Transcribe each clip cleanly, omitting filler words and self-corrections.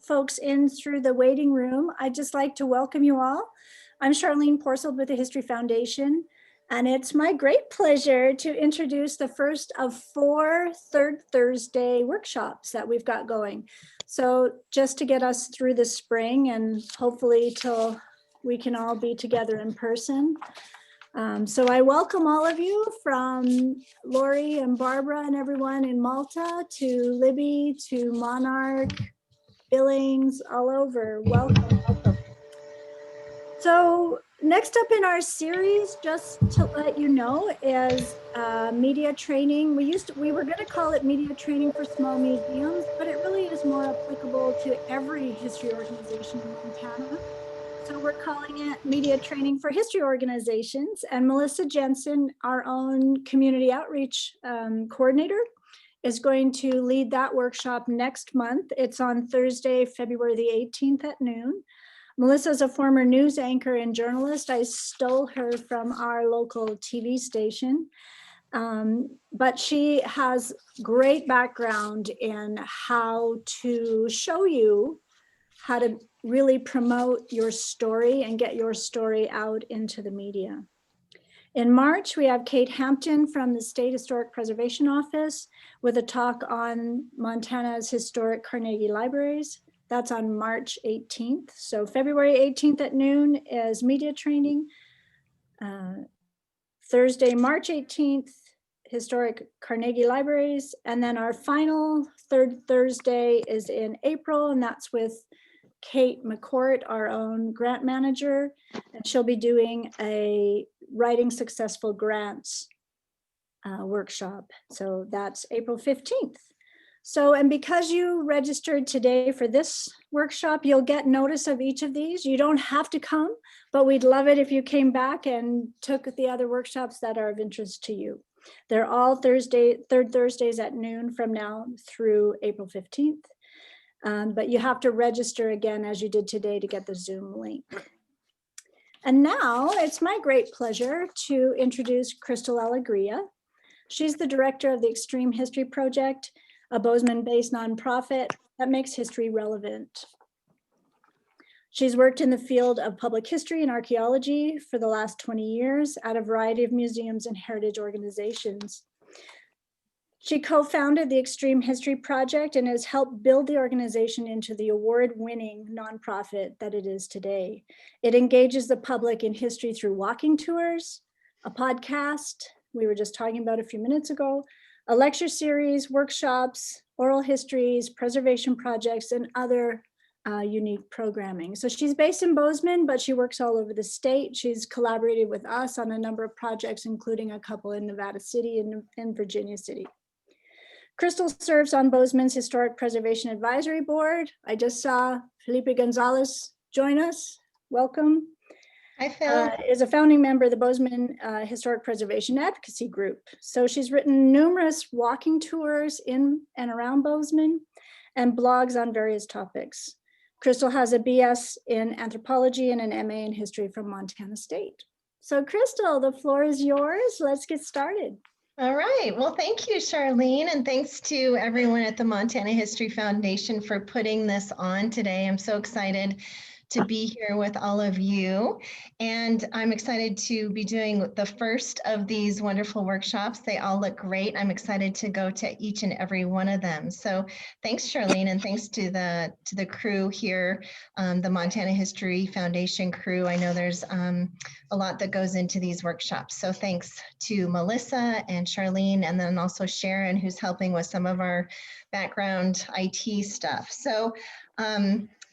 folks in through the waiting room, I'd just like to welcome you all. I'm Charlene Porcel with the History Foundation, and it's my great pleasure to introduce the first of 4 Third Thursday workshops that we've got going. So just to get us through the spring and hopefully till we can all be together in person. So I welcome all of you, from Lori and Barbara and everyone in Malta to Libby to Monarch, Billings, all over. Welcome, welcome. So next up in our series, just to let you know, is media training. We were going to call it media training for small museums, but it really is more applicable to every history organization in Montana. So we're calling it media training for history organizations. And Melissa Jensen, our own community outreach coordinator, is going to lead that workshop next month. It's on Thursday, February the 18th at noon. Melissa is a former news anchor and journalist. I stole her from our local TV station. But she has great background in how to show you how to really promote your story and get your story out into the media. In March, we have Kate Hampton from the State Historic Preservation Office with a talk on Montana's historic Carnegie libraries. That's on March 18th. So February 18th at noon is media training. Thursday, March 18th, historic Carnegie libraries. And then our final third Thursday is in April, and that's with Kate McCourt, our own grant manager, and she'll be doing a writing successful grants workshop. So that's April 15th. So, and because you registered today for this workshop, you'll get notice of each of these. You don't have to come, but we'd love it if you came back and took the other workshops that are of interest to you. They're all third Thursdays at noon from now through April 15th. But you have to register again as you did today to get the Zoom link. And now it's my great pleasure to introduce Crystal Alegria. She's the director of the Extreme History Project, a Bozeman-based nonprofit that makes history relevant. She's worked in the field of public history and archaeology for the last 20 years at a variety of museums and heritage organizations. She co-founded the Extreme History Project and has helped build the organization into the award-winning nonprofit that it is today. It engages the public in history through walking tours, a podcast we were just talking about a few minutes ago, a lecture series, workshops, oral histories, preservation projects, and other unique programming. So she's based in Bozeman, but she works all over the state. She's collaborated with us on a number of projects, including a couple in Nevada City and Virginia City. Crystal serves on Bozeman's Historic Preservation Advisory Board. I just saw Felipe Gonzalez join us. Welcome. Hi, Phil. Is a founding member of the Bozeman Historic Preservation Advocacy Group. So she's written numerous walking tours in and around Bozeman and blogs on various topics. Crystal has a BS in anthropology and an MA in history from Montana State. So Crystal, the floor is yours. Let's get started. All right. Well, thank you, Charlene, and thanks to everyone at the Montana History Foundation for putting this on today. I'm so excited to be here with all of you. And I'm excited to be doing the first of these wonderful workshops. They all look great. I'm excited to go to each and every one of them. So thanks, Charlene, and thanks to the crew here, the Montana History Foundation crew. I know there's a lot that goes into these workshops. So thanks to Melissa and Charlene, and then also Sharon, who's helping with some of our background IT stuff. So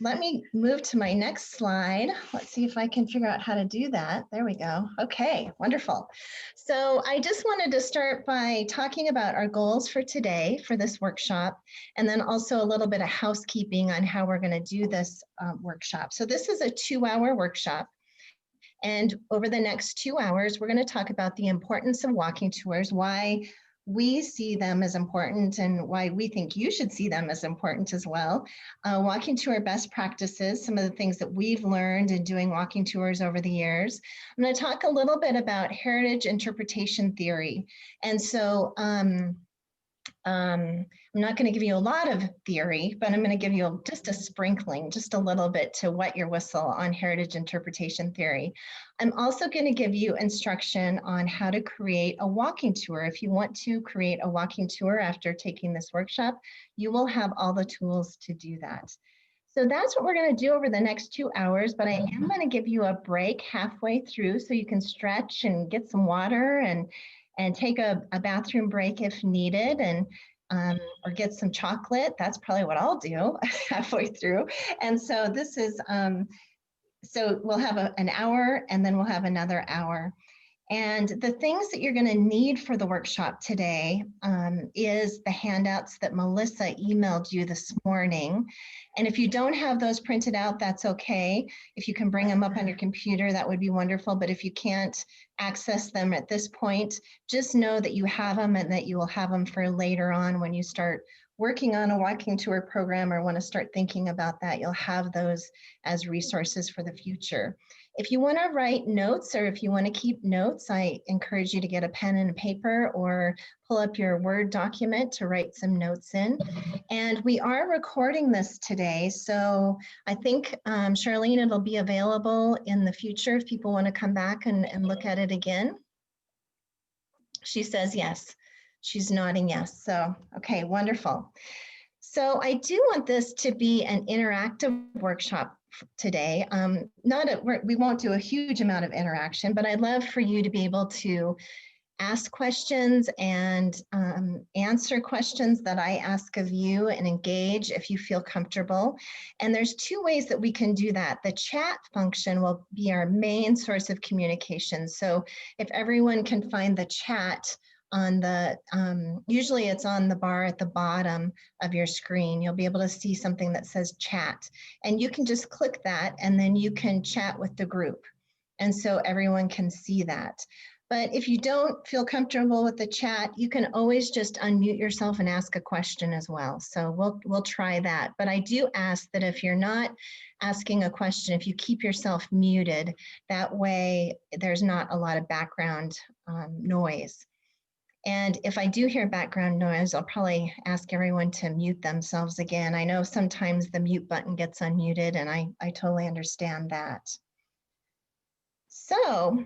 let me move to my next slide. Let's see if I can figure out how to do that. There we go. Okay, wonderful. So I just wanted to start by talking about our goals for today for this workshop, and then also a little bit of housekeeping on how we're going to do this workshop. So this is a 2-hour workshop. And over the next 2 hours, we're going to talk about the importance of walking tours, why we see them as important and why we think you should see them as important as well. Walking tour best practices, some of the things that we've learned in doing walking tours over the years. I'm going to talk a little bit about heritage interpretation theory. And so I'm not going to give you a lot of theory, but I'm going to give you just a sprinkling, just a little bit to wet your whistle on heritage interpretation theory. I'm also going to give you instruction on how to create a walking tour. If you want to create a walking tour after taking this workshop, you will have all the tools to do that. So that's what we're going to do over the next 2 hours, but I am going to give you a break halfway through so you can stretch and get some water and take a bathroom break if needed, and or get some chocolate. That's probably what I'll do halfway through. And so this is, so we'll have an hour and then we'll have another hour. And the things that you're going to need for the workshop today is the handouts that Melissa emailed you this morning. And if you don't have those printed out, that's okay. If you can bring them up on your computer, that would be wonderful. But if you can't access them at this point, just know that you have them and that you will have them for later on when you start working on a walking tour program or want to start thinking about that. You'll have those as resources for the future. If you want to write notes or if you want to keep notes, I encourage you to get a pen and paper or pull up your Word document to write some notes in. And we are recording this today, so I think, Charlene, it'll be available in the future if people want to come back and look at it again. She says yes. She's nodding yes. So, okay, wonderful. So I do want this to be an interactive workshop today. We won't do a huge amount of interaction, but I'd love for you to be able to ask questions and answer questions that I ask of you and engage if you feel comfortable. And there's 2 ways that we can do that. The chat function will be our main source of communication. So if everyone can find the chat on the, usually it's on the bar at the bottom of your screen, you'll be able to see something that says chat. And you can just click that and then you can chat with the group. And so everyone can see that. But if you don't feel comfortable with the chat, you can always just unmute yourself and ask a question as well. So we'll try that. But I do ask that if you're not asking a question, if you keep yourself muted, that way there's not a lot of background noise. And if I do hear background noise, I'll probably ask everyone to mute themselves again. I know sometimes the mute button gets unmuted, and I totally understand that. So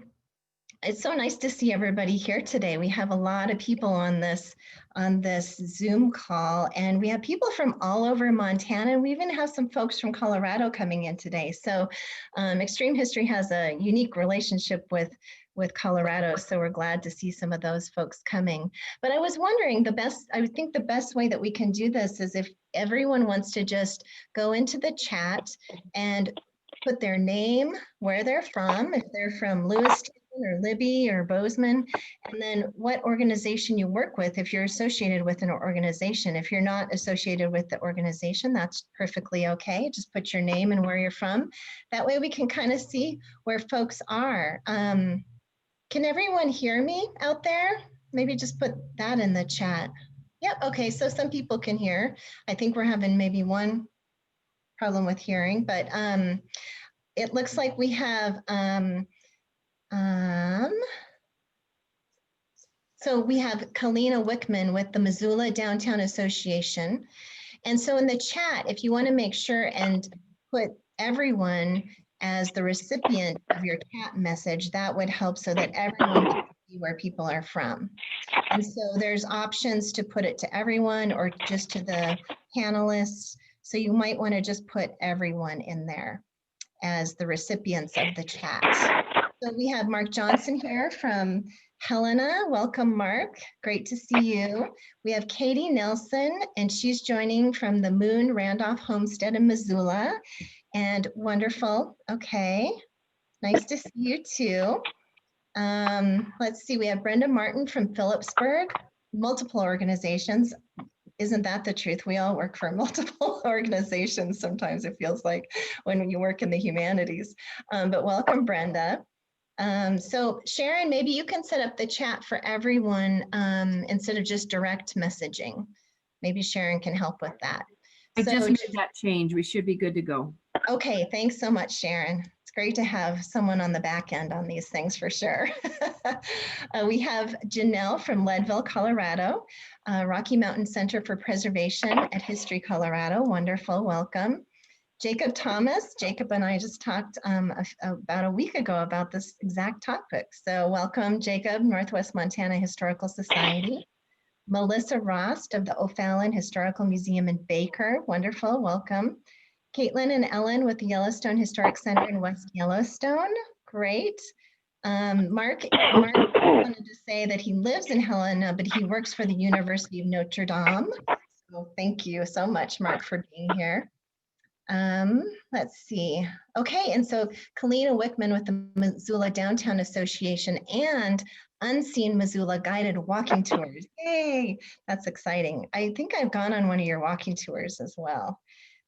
it's so nice to see everybody here today. We have a lot of people on this Zoom call, and we have people from all over Montana, and we even have some folks from Colorado coming in today. So Extreme History has a unique relationship with Colorado, so we're glad to see some of those folks coming. But I was wondering, I would think the best way that we can do this is if everyone wants to just go into the chat and put their name, where they're from, if they're from Lewiston or Libby or Bozeman, and then what organization you work with if you're associated with an organization. If you're not associated with the organization, that's perfectly okay. Just put your name and where you're from. That way we can kind of see where folks are. Can everyone hear me out there? Maybe just put that in the chat. Yep, okay, so some people can hear. I think we're having maybe one problem with hearing, but it looks like we have, so we have Kalina Wickman with the Missoula Downtown Association. And so in the chat, if you want to make sure and put everyone as the recipient of your chat message, that would help so that everyone can see where people are from. And so there's options to put it to everyone or just to the panelists. So you might want to just put everyone in there as the recipients of the chat. So we have Mark Johnson here from Helena. Welcome, Mark. Great to see you. We have Katie Nelson, and she's joining from the Moon Randolph Homestead in Missoula. And wonderful. Okay. Nice to see you too. Let's see. We have Brenda Martin from Phillipsburg, multiple organizations. Isn't that the truth? We all work for multiple organizations. Sometimes it feels like when you work in the humanities. But welcome, Brenda. So Sharon, maybe you can set up the chat for everyone instead of just direct messaging. Maybe Sharon can help with that. I just made that change. We should be good to go. Okay, thanks so much, Sharon. It's great to have someone on the back end on these things for sure. We have Janelle from Leadville, Colorado, Rocky Mountain Center for Preservation at History, Colorado. Wonderful, welcome. Jacob Thomas. Jacob and I just talked about a week ago about this exact topic. So welcome, Jacob, Northwest Montana Historical Society. Melissa Rost of the O'Fallon Historical Museum in Baker. Wonderful, welcome. Caitlin and Ellen with the Yellowstone Historic Center in West Yellowstone. Great. Mark wanted to say that he lives in Helena, but he works for the University of Notre Dame. So thank you so much, Mark, for being here. Let's see. Okay, and so Kalina Wickman with the Missoula Downtown Association and Unseen Missoula Guided Walking Tours. Yay, that's exciting. I think I've gone on one of your walking tours as well.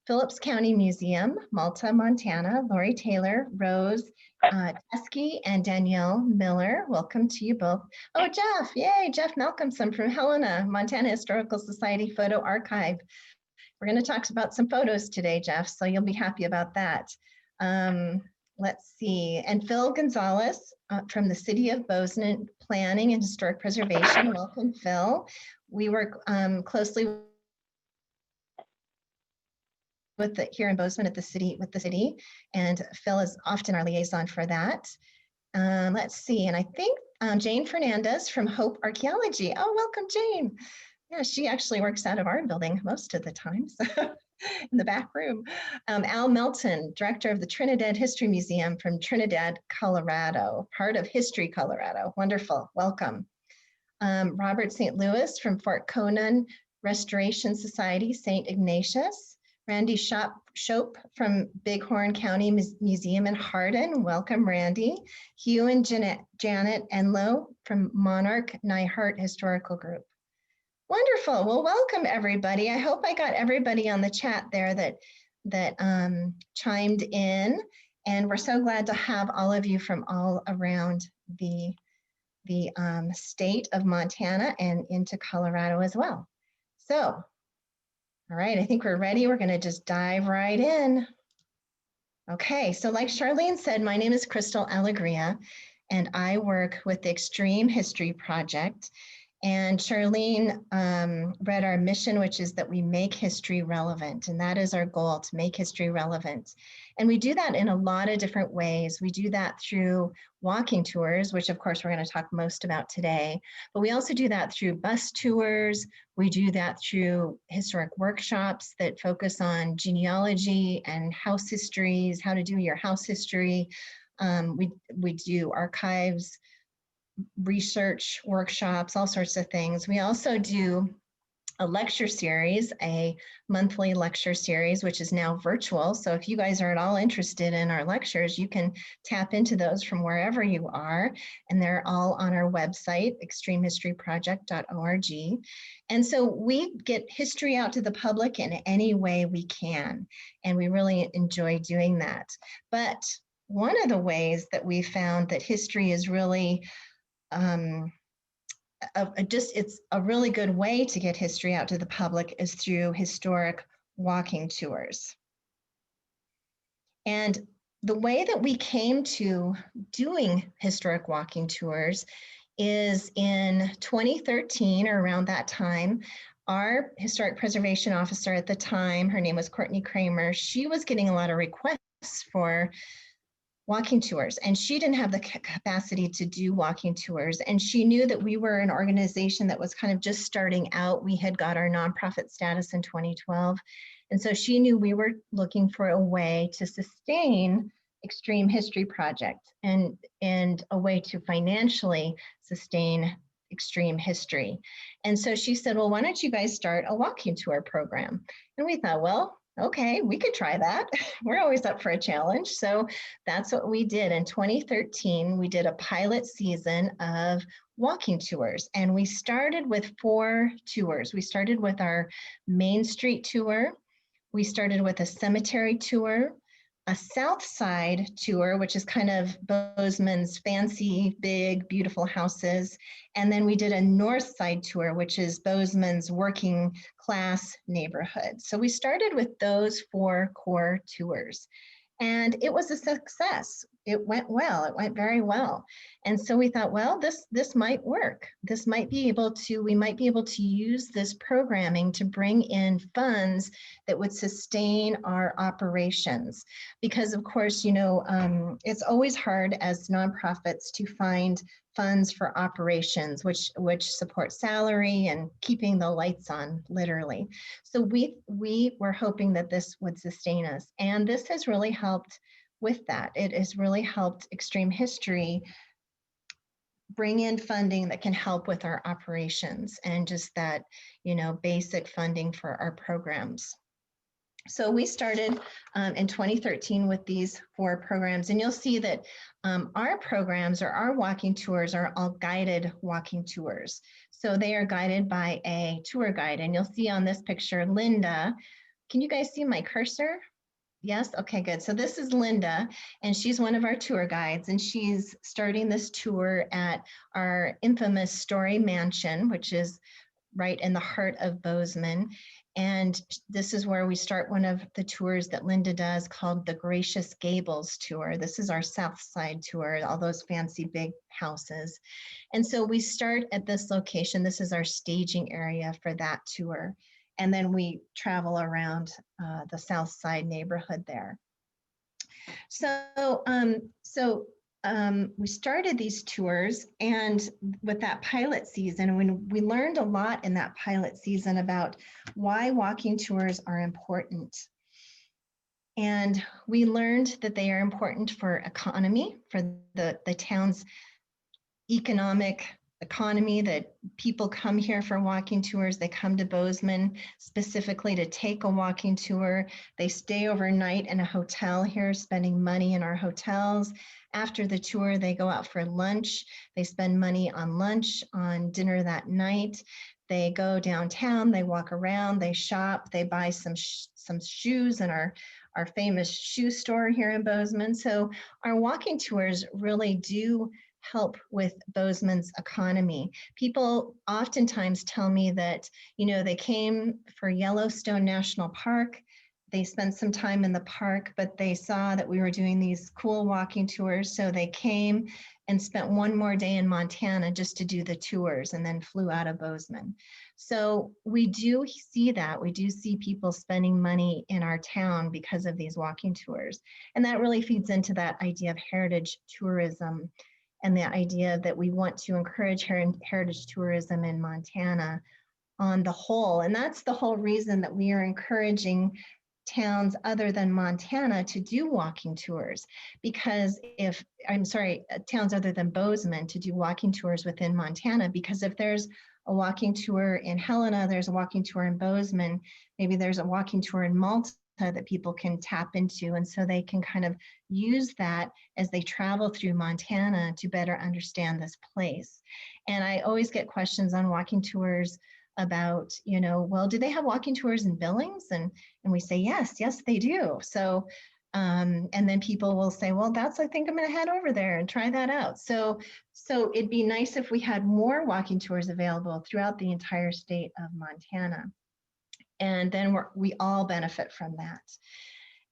Phillips County Museum, Malta, Montana, Lori Taylor, Rose Teskey, and Danielle Miller. Welcome to you both. Oh, Jeff, yay, Jeff Malcolmson from Helena, Montana Historical Society Photo Archive. We're going to talk about some photos today, Jeff, so you'll be happy about that. Let's see. And Phil Gonzalez from the City of Bozeman Planning and Historic Preservation. Welcome, Phil. We work closely with here in Bozeman with the city, and Phil is often our liaison for that. Let's see. And I think Jane Fernandez from Hope Archaeology. Oh, welcome, Jane. Yeah, she actually works out of our building most of the time, so in the back room. Al Melton, director of the Trinidad History Museum from Trinidad, Colorado, part of History, Colorado. Wonderful, welcome. Robert St. Louis from Fort Conan Restoration Society, St. Ignatius. Randy Shope from Bighorn County Museum in Hardin. Welcome, Randy. Hugh and Janet Enlow from Monarch Nyhart Historical Group. Wonderful. Well, welcome everybody. I hope I got everybody on the chat there that chimed in, and we're so glad to have all of you from all around the state of Montana and into Colorado as well. So, all right, I think we're ready. We're going to just dive right in. Okay, so like Charlene said, my name is Crystal Alegria, and I work with the Extreme History Project. And Charlene read our mission, which is that we make history relevant. And that is our goal, to make history relevant. And we do that in a lot of different ways. We do that through walking tours, which of course we're going to talk most about today. But we also do that through bus tours. We do that through historic workshops that focus on genealogy and house histories, how to do your house history. We do archives, research workshops, all sorts of things. We also do a lecture series, a monthly lecture series, which is now virtual. So if you guys are at all interested in our lectures, you can tap into those from wherever you are. And they're all on our website, extremehistoryproject.org. And so we get history out to the public in any way we can. And we really enjoy doing that. But one of the ways that we found that history is really it's a really good way to get history out to the public is through historic walking tours. And the way that we came to doing historic walking tours is in 2013, or around that time, our historic preservation officer at the time, her name was Courtney Kramer, she was getting a lot of requests for walking tours, and she didn't have the capacity to do walking tours. And she knew that we were an organization that was kind of just starting out. We had got our nonprofit status in 2012. And so she knew we were looking for a way to sustain Extreme History Project and a way to financially sustain Extreme History. And so she said, well, why don't you guys start a walking tour program? And we thought, well, okay, we could try that. We're always up for a challenge. So that's what we did. In 2013, we did a pilot season of walking tours. And we started with 4 tours. We started with our Main Street tour. We started with a cemetery tour, a South Side tour, which is kind of Bozeman's fancy, big, beautiful houses. And then we did a North Side tour, which is Bozeman's working class neighborhood. So we started with those 4 core tours. And it was a success. It went well. It went very well. And so we thought, well, this might work. We might be able to use this programming to bring in funds that would sustain our operations. Because of course, it's always hard as nonprofits to find funds for operations, which support salary and keeping the lights on, literally. So we were hoping that this would sustain us. And this has really helped with that. It has really helped Extreme History bring in funding that can help with our operations and just that, basic funding for our programs. So we started in 2013 with these 4 programs, and you'll see that our programs or our walking tours are all guided walking tours. So they are guided by a tour guide, and you'll see on this picture, Linda. Can you guys see my cursor? Yes? Okay, good. So this is Linda, and she's one of our tour guides, and she's starting this tour at our infamous Story Mansion, which is right in the heart of Bozeman. And this is where we start one of the tours that Linda does called the Gracious Gables tour. This is our South Side tour, all those fancy big houses. And so we start at this location. This is our staging area for that tour. And then we travel around the South Side neighborhood there. We started these tours, and with that pilot season, when we learned a lot in that pilot season about why walking tours are important. And we learned that they are important for economy, for the town's economy, that people come here for walking tours. They come to Bozeman specifically to take a walking tour. They stay overnight in a hotel here, spending money in our hotels. After the tour, they go out for lunch. They spend money on lunch, on dinner that night. They go downtown, they walk around, they shop, they buy some shoes in our famous shoe store here in Bozeman. So our walking tours really do help with Bozeman's economy. People oftentimes tell me that, they came for Yellowstone National Park. They spent some time in the park, but they saw that we were doing these cool walking tours. So they came and spent one more day in Montana just to do the tours and then flew out of Bozeman. So we do see that. We do see people spending money in our town because of these walking tours. And that really feeds into that idea of heritage tourism and the idea that we want to encourage heritage tourism in Montana on the whole. And that's the whole reason that we are encouraging towns other than Montana to do walking tours, because towns other than Bozeman to do walking tours within Montana, because if there's a walking tour in Helena, there's a walking tour in Bozeman, maybe there's a walking tour in Malta that people can tap into, and so they can kind of use that as they travel through Montana to better understand this place. And I always get questions on walking tours about, well, do they have walking tours in Billings? And we say, yes, they do. So, and then people will say, well, I think I'm going to head over there and try that out. So it'd be nice if we had more walking tours available throughout the entire state of Montana. And then we all benefit from that.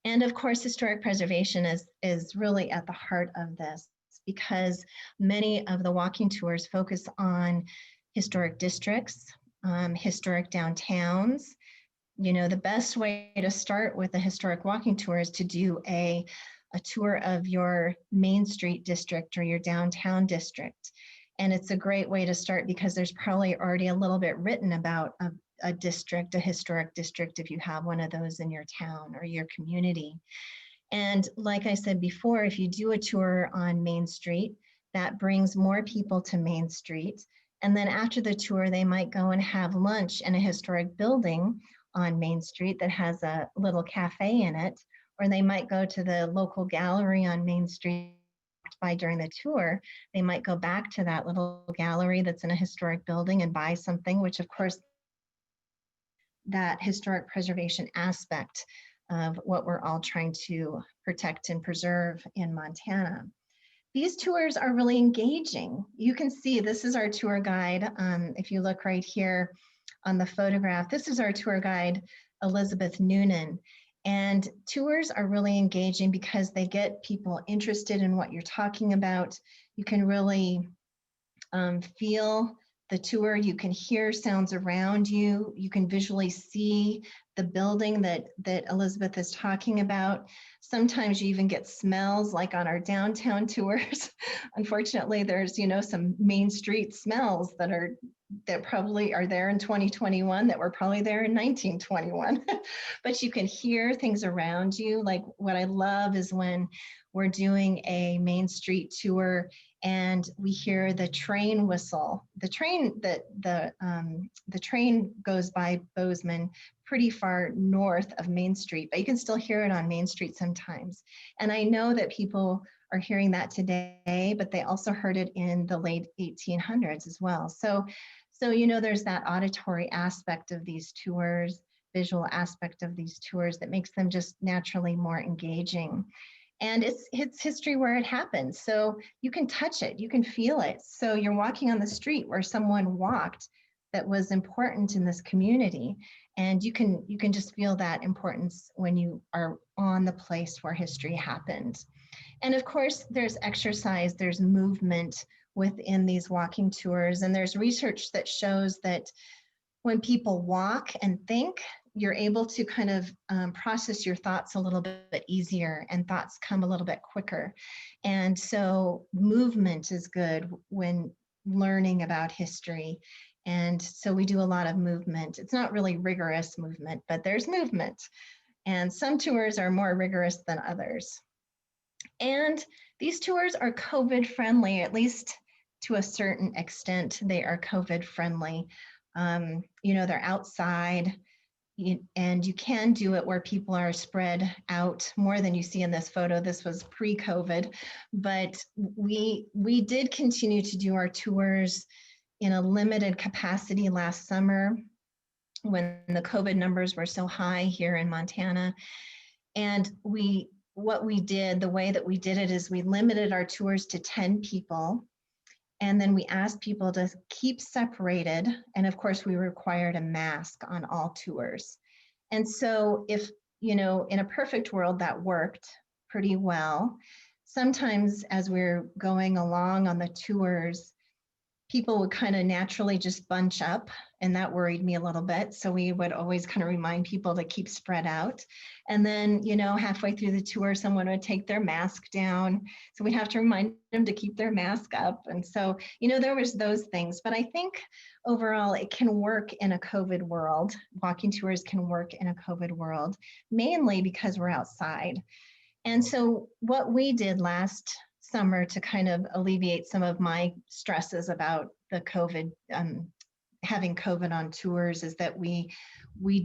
And of course, historic preservation is really at the heart of this, because many of the walking tours focus on historic districts, historic downtowns. The best way to start with a historic walking tour is to do a tour of your Main Street district or your downtown district. And it's a great way to start because there's probably already a little bit written about a district, a historic district, if you have one of those in your town or your community. And like I said before, if you do a tour on Main Street, that brings more people to Main Street. And then after the tour, they might go and have lunch in a historic building on Main Street that has a little cafe in it, or they might go to the local gallery on Main Street by during the tour. They might go back to that little gallery that's in a historic building and buy something, which of course, that historic preservation aspect of what we're all trying to protect and preserve in Montana. These tours are really engaging. You can see this is our tour guide. If you look right here on the photograph, this is our tour guide, Elizabeth Noonan. And tours are really engaging because they get people interested in what you're talking about. You can really feel the tour. You can hear sounds around you. You can visually see the building that Elizabeth is talking about. Sometimes you even get smells, like on our downtown tours. Unfortunately, there's, you know, some Main Street smells that probably are there in 2021 that were probably there in 1921. But you can hear things around you. Like, what I love is when we're doing a Main Street tour and we hear the train whistle. The train goes by Bozeman, pretty far north of Main Street, but you can still hear it on Main Street sometimes. And I know that people are hearing that today, but they also heard it in the late 1800s as well. So you know, there's that auditory aspect of these tours, visual aspect of these tours that makes them just naturally more engaging. And it's history where it happens. So you can touch it, you can feel it. So you're walking on the street where someone walked that was important in this community. And you can just feel that importance when you are on the place where history happened. And of course, there's exercise, there's movement within these walking tours. And there's research that shows that when people walk and think, you're able to kind of process your thoughts a little bit easier, and thoughts come a little bit quicker. And so movement is good when learning about history. And so we do a lot of movement. It's not really rigorous movement, but there's movement. And some tours are more rigorous than others. And these tours are COVID friendly, at least to a certain extent, they are COVID friendly. You know, they're outside, and you can do it where people are spread out more than you see in this photo. This was pre-COVID, but we did continue to do our tours in a limited capacity last summer when the COVID numbers were so high here in Montana. And what we did, the way that we did it is we limited our tours to 10 people. And then we asked people to keep separated. And of course, we required a mask on all tours. And so if, you know, in a perfect world, that worked pretty well. Sometimes as we're going along on the tours, people would kind of naturally just bunch up, and that worried me a little bit. So we would always kind of remind people to keep spread out. And then, you know, halfway through the tour, someone would take their mask down. So we'd have to remind them to keep their mask up. And so, you know, there was those things. But I think overall, it can work in a COVID world. Walking tours can work in a COVID world, mainly because we're outside. And so what we did last summer to kind of alleviate some of my stresses about the COVID, having COVID on tours, is that we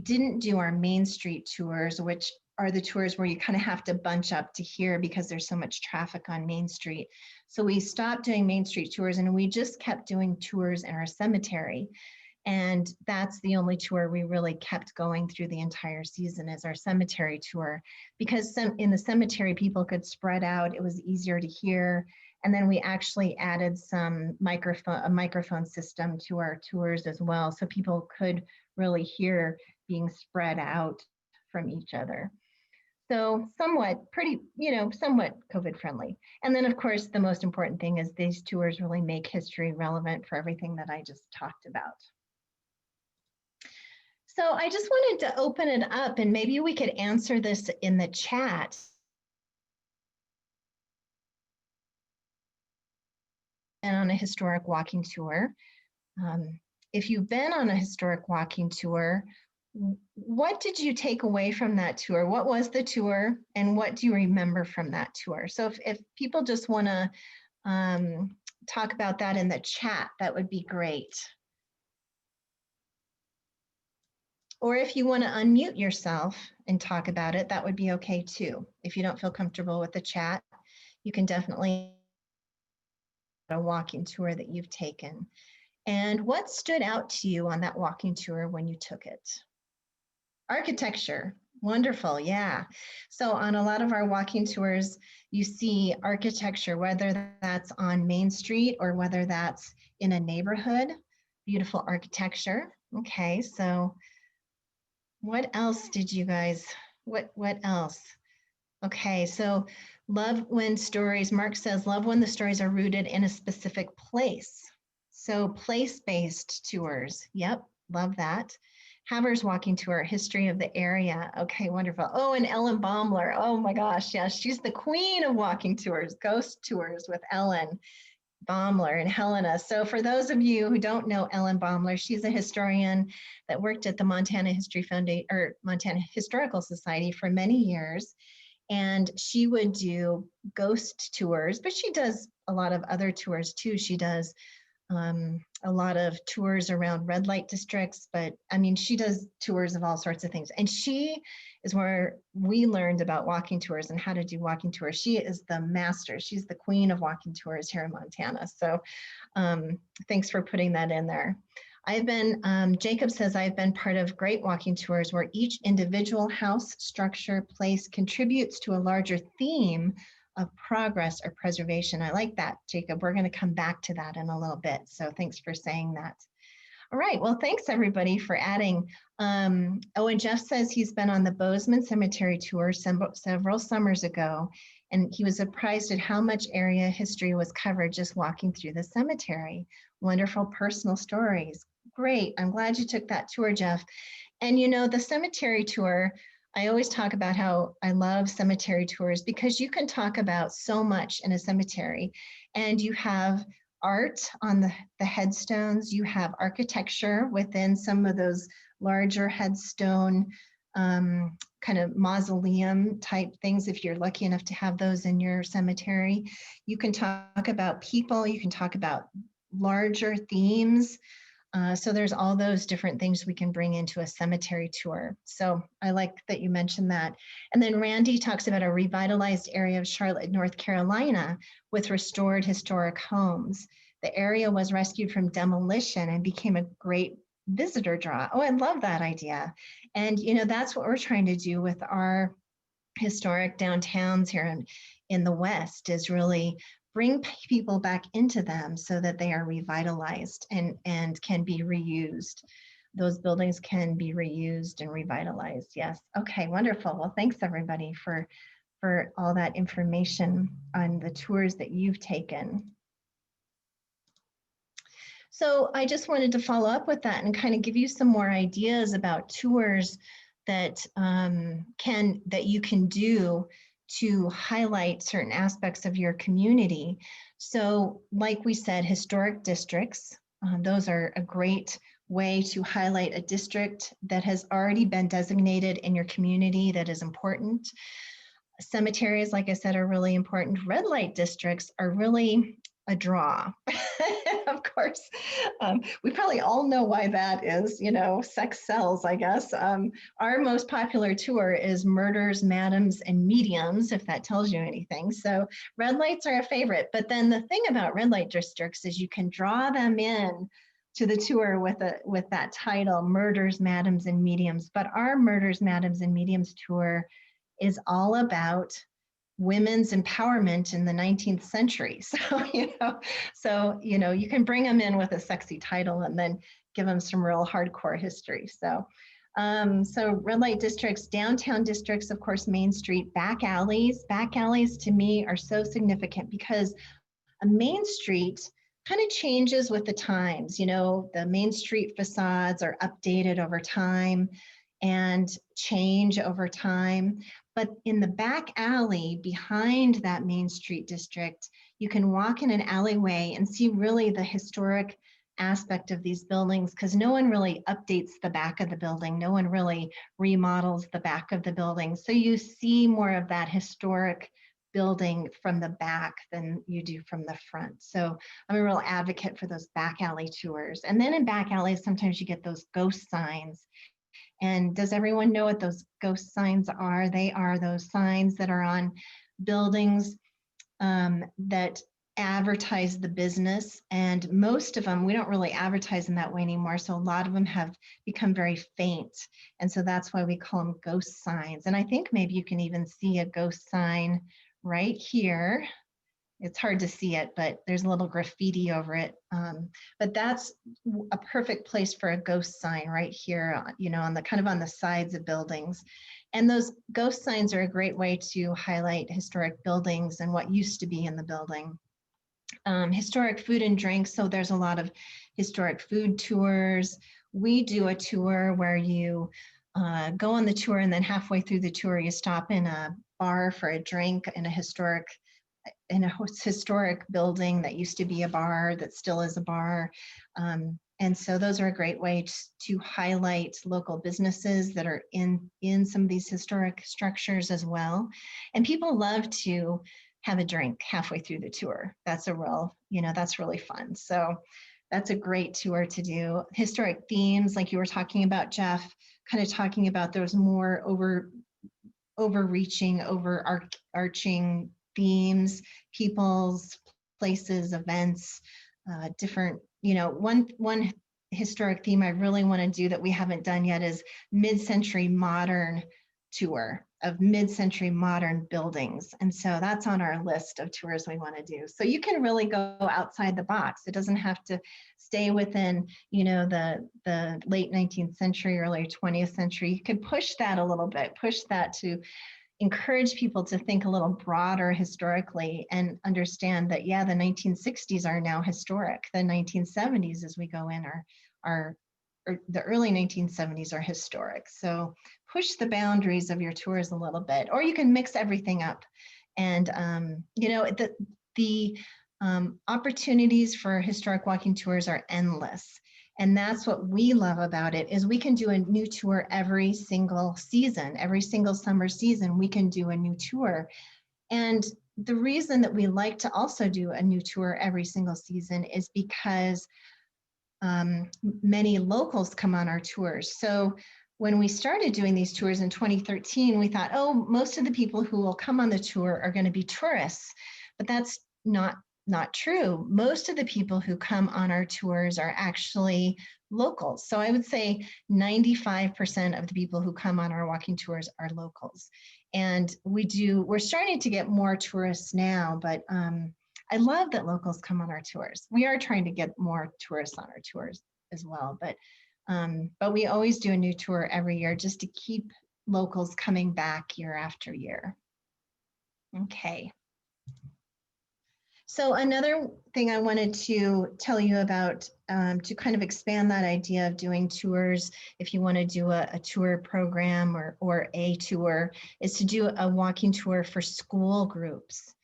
didn't do our Main Street tours, which are the tours where you kind of have to bunch up to hear because there's so much traffic on Main Street. So we stopped doing Main Street tours, and we just kept doing tours in our cemetery. And that's the only tour we really kept going through the entire season, is our cemetery tour, because in the cemetery, people could spread out. It was easier to hear. And then we actually added a microphone system to our tours as well, so people could really hear being spread out from each other. So somewhat COVID friendly. And then of course, the most important thing is these tours really make history relevant for everything that I just talked about. So I just wanted to open it up, and maybe we could answer this in the chat. And on a historic walking tour, if you've been on a historic walking tour, what did you take away from that tour? What was the tour, and what do you remember from that tour? So if people just want to talk about that in the chat, that would be great. Or if you want to unmute yourself and talk about it, that would be okay too. If you don't feel comfortable with the chat, you can definitely a walking tour that you've taken. And what stood out to you on that walking tour when you took it? Architecture, wonderful, yeah. So on a lot of our walking tours, you see architecture, whether that's on Main Street or whether that's in a neighborhood, beautiful architecture. Okay, so what else did you guys, What else? Okay, so love when stories, Mark says, love when the stories are rooted in a specific place. So place-based tours. Yep, love that. Havers walking tour, history of the area. Okay, wonderful. Oh, and Ellen Baumler. Oh my gosh, yeah, she's the queen of walking tours, ghost tours with Ellen Baumler and Helena. So for those of you who don't know Ellen Baumler, she's a historian that worked at the Montana History Foundation or Montana Historical Society for many years. And she would do ghost tours, but she does a lot of other tours too. She does a lot of tours around red light districts, but I mean, she does tours of all sorts of things. And she is where we learned about walking tours and how to do walking tours. She is the master. She's the queen of walking tours here in Montana. So thanks for putting that in there. I've been, Jacob says, I've been part of great walking tours where each individual house, structure, place contributes to a larger theme of progress or preservation. I like that, Jacob. We're going to come back to that in a little bit. So thanks for saying that. All right. Well, thanks everybody for adding. Oh, and Jeff says he's been on the Bozeman Cemetery tour several summers ago, and he was surprised at how much area history was covered just walking through the cemetery. Wonderful personal stories. Great. I'm glad you took that tour, Jeff. And you know, the cemetery tour, I always talk about how I love cemetery tours because you can talk about so much in a cemetery, and you have art on the headstones, you have architecture within some of those larger headstone kind of mausoleum type things, if you're lucky enough to have those in your cemetery. You can talk about people, you can talk about larger themes. So there's all those different things we can bring into a cemetery tour. So I like that you mentioned that. And then Randy talks about a revitalized area of Charlotte, North Carolina with restored historic homes. The area was rescued from demolition and became a great visitor draw. Oh, I love that idea. And you know, that's what we're trying to do with our historic downtowns here in the West, is really bring people back into them so that they are revitalized and can be reused. Those buildings can be reused and revitalized. Yes. Okay, wonderful. Well, thanks everybody for all that information on the tours that you've taken. So I just wanted to follow up with that and kind of give you some more ideas about tours that that you can do to highlight certain aspects of your community. So like we said, historic districts, those are a great way to highlight a district that has already been designated in your community that is important. Cemeteries, like I said, are really important. Red light districts are really a draw. Of course, we probably all know why that is, you know, sex sells, I guess. Our most popular tour is Murders, Madams, and Mediums, if that tells you anything. So red lights are a favorite. But then the thing about red light districts is you can draw them in to the tour with that title, Murders, Madams, and Mediums. But our Murders, Madams, and Mediums tour is all about women's empowerment in the 19th century. So you can bring them in with a sexy title and then give them some real hardcore history. So red light districts, downtown districts, of course, Main Street, back alleys. Back alleys to me are so significant because a Main Street kind of changes with the times. You know, the Main Street facades are updated over time and change over time. But in the back alley behind that Main Street district, you can walk in an alleyway and see really the historic aspect of these buildings, because no one really updates the back of the building. No one really remodels the back of the building. So you see more of that historic building from the back than you do from the front. So I'm a real advocate for those back alley tours. And then in back alleys, sometimes you get those ghost signs. And does everyone know what those ghost signs are? They are those signs that are on buildings that advertise the business. And most of them, we don't really advertise in that way anymore. So a lot of them have become very faint. And so that's why we call them ghost signs. And I think maybe you can even see a ghost sign right here. It's hard to see it, but there's a little graffiti over it. But that's a perfect place for a ghost sign right here, you know, on the kind of on the sides of buildings. And those ghost signs are a great way to highlight historic buildings and what used to be in the building. Historic food and drinks. So there's a lot of historic food tours. We do a tour where you go on the tour, and then halfway through the tour, you stop in a bar for a drink in a historic building that used to be a bar that still is a bar. And so those are a great way to highlight local businesses that are in some of these historic structures as well. And people love to have a drink halfway through the tour. That's that's really fun. So that's a great tour to do. Historic themes, like you were talking about, Jeff, kind of talking about those more overreaching, overarching themes, people's, places, events, different, one historic theme I really want to do that we haven't done yet is mid-century modern tour of mid-century modern buildings. And so that's on our list of tours we want to do. So you can really go outside the box. It doesn't have to stay within, the late 19th century, early 20th century. You could push that a little bit, push that to encourage people to think a little broader historically and understand that, yeah, the 1960s are now historic. The 1970s, as we go in, are the early 1970s are historic. So push the boundaries of your tours a little bit, or you can mix everything up. And the opportunities for historic walking tours are endless. And that's what we love about it, is we can do a new tour every single season. Every single summer season, we can do a new tour. And the reason that we like to also do a new tour every single season is because many locals come on our tours. So when we started doing these tours in 2013, we thought, oh, most of the people who will come on the tour are going to be tourists. But that's not true. Most of the people who come on our tours are actually locals. So I would say 95% of the people who come on our walking tours are locals. And we're starting to get more tourists now, but I love that locals come on our tours. We are trying to get more tourists on our tours as well, but we always do a new tour every year just to keep locals coming back year after year. Okay. So another thing I wanted to tell you about, to kind of expand that idea of doing tours, if you want to do a tour program or a tour, is to do a walking tour for school groups.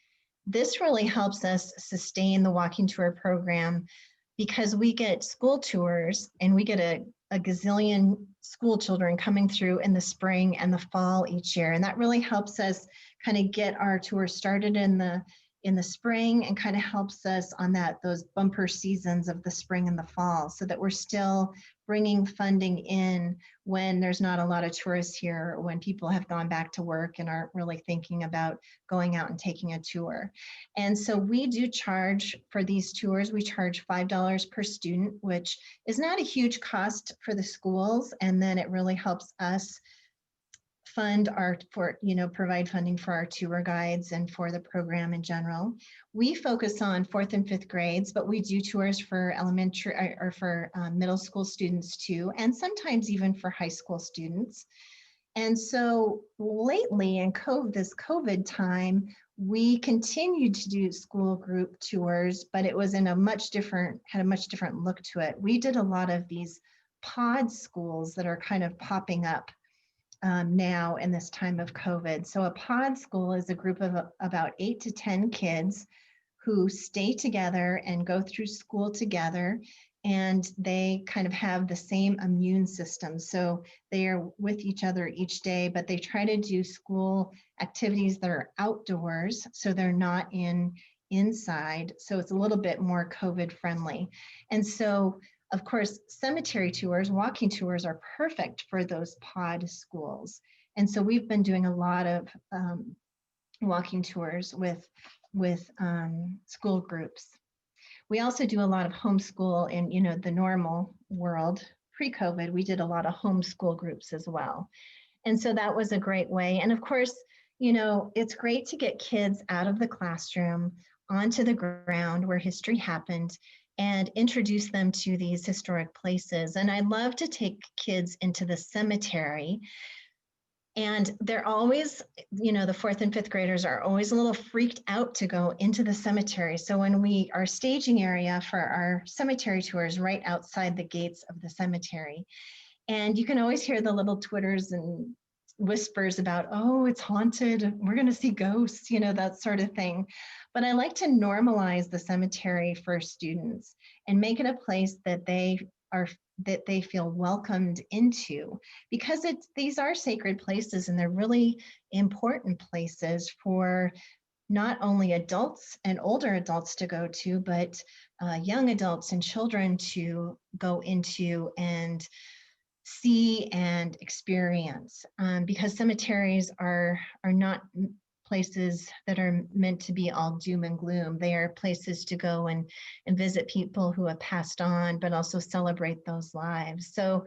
This really helps us sustain the walking tour program because we get school tours and we get a gazillion school children coming through in the spring and the fall each year. And that really helps us kind of get our tour started in the spring and kind of helps us on those bumper seasons of the spring and the fall, so that we're still bringing funding in when there's not a lot of tourists here, when people have gone back to work and aren't really thinking about going out and taking a tour. And so we do charge for these tours. We charge $5 per student, which is not a huge cost for the schools. And then it really helps us provide funding for our tour guides and for the program in general. We focus on 4th and 5th grades, but we do tours for elementary or for middle school students too, and sometimes even for high school students. And so lately in this COVID time, we continued to do school group tours, but it was had a much different look to it. We did a lot of these pod schools that are kind of popping up now in this time of COVID. So a pod school is a group of about 8 to 10 kids who stay together and go through school together, and they kind of have the same immune system. So they are with each other each day, but they try to do school activities that are outdoors, so they're not inside. So it's a little bit more COVID friendly. And so of course, cemetery tours, walking tours are perfect for those pod schools. And so we've been doing a lot of walking tours with school groups. We also do a lot of homeschool in the normal world. Pre-COVID, we did a lot of homeschool groups as well. And so that was a great way. And of course, it's great to get kids out of the classroom onto the ground where history happened and introduce them to these historic places. And I love to take kids into the cemetery And they're always, the fourth and fifth graders are always a little freaked out to go into the cemetery. So when our staging area for our cemetery tour is right outside the gates of the cemetery. And you can always hear the little twitters and whispers about, oh, it's haunted, we're going to see ghosts, that sort of thing. But I like to normalize the cemetery for students and make it a place that they feel welcomed into, because these are sacred places and they're really important places for not only adults and older adults to go to, but young adults and children to go into and see and experience, because cemeteries are not places that are meant to be all doom and gloom. They are places to go and visit people who have passed on, but also celebrate those lives. So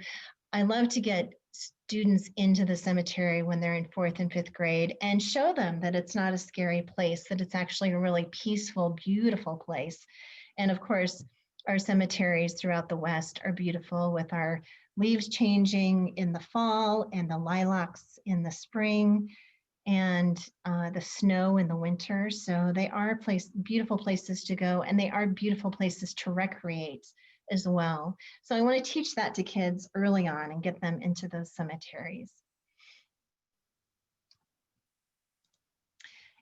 I love to get students into the cemetery when they're in fourth and fifth grade and show them that it's not a scary place, that it's actually a really peaceful, beautiful place. And of course, our cemeteries throughout the West are beautiful, with our leaves changing in the fall and the lilacs in the spring and the snow in the winter. So they are beautiful places to go, and they are beautiful places to recreate as well. So I want to teach that to kids early on and get them into those cemeteries.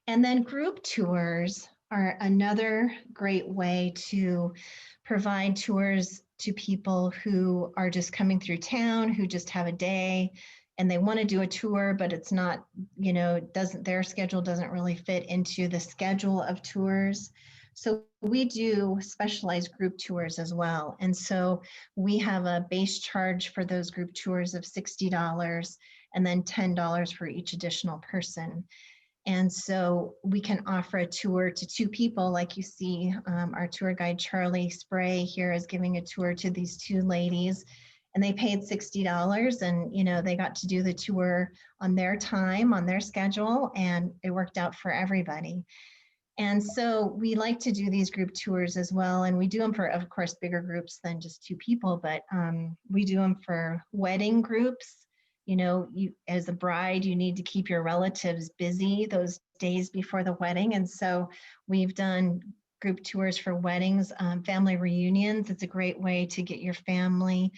And then group tours are another great way to provide tours to people who are just coming through town, who just have a day and they want to do a tour, but it's not, their schedule doesn't really fit into the schedule of tours. So we do specialized group tours as well. And so we have a base charge for those group tours of $60 and then $10 for each additional person. And so we can offer a tour to two people, like you see our tour guide, Charlie Spray, here is giving a tour to these two ladies, and they paid $60 and, they got to do the tour on their time, on their schedule, and it worked out for everybody. And so we like to do these group tours as well. And we do them for, of course, bigger groups than just two people, but we do them for wedding groups. You as a bride, you need to keep your relatives busy those days before the wedding. And so we've done group tours for weddings, family reunions. It's a great way to get your family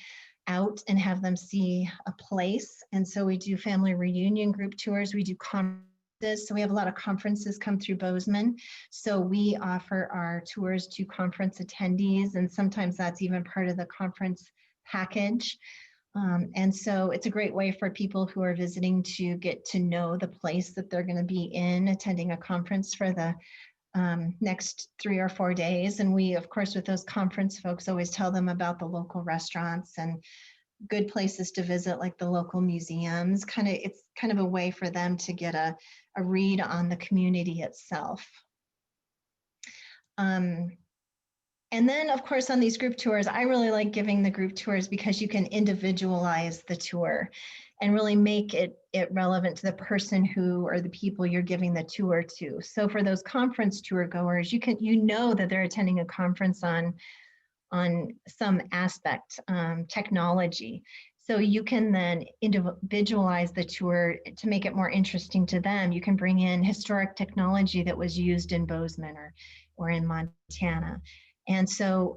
out and have them see a place. And so we do family reunion group tours. We do conferences. So we have a lot of conferences come through Bozeman. So we offer our tours to conference attendees, and sometimes that's even part of the conference package. And so it's a great way for people who are visiting to get to know the place that they're going to be in, attending a conference for the next 3 or 4 days. And we, of course, with those conference folks, always tell them about the local restaurants and good places to visit, like the local museums. It's kind of a way for them to get a read on the community itself. And then, of course, on these group tours, I really like giving the group tours because you can individualize the tour and really make it relevant to the person or the people you're giving the tour to. So for those conference tour goers, you know that they're attending a conference on some aspect, technology. So you can then individualize the tour to make it more interesting to them. You can bring in historic technology that was used in Bozeman or in Montana. And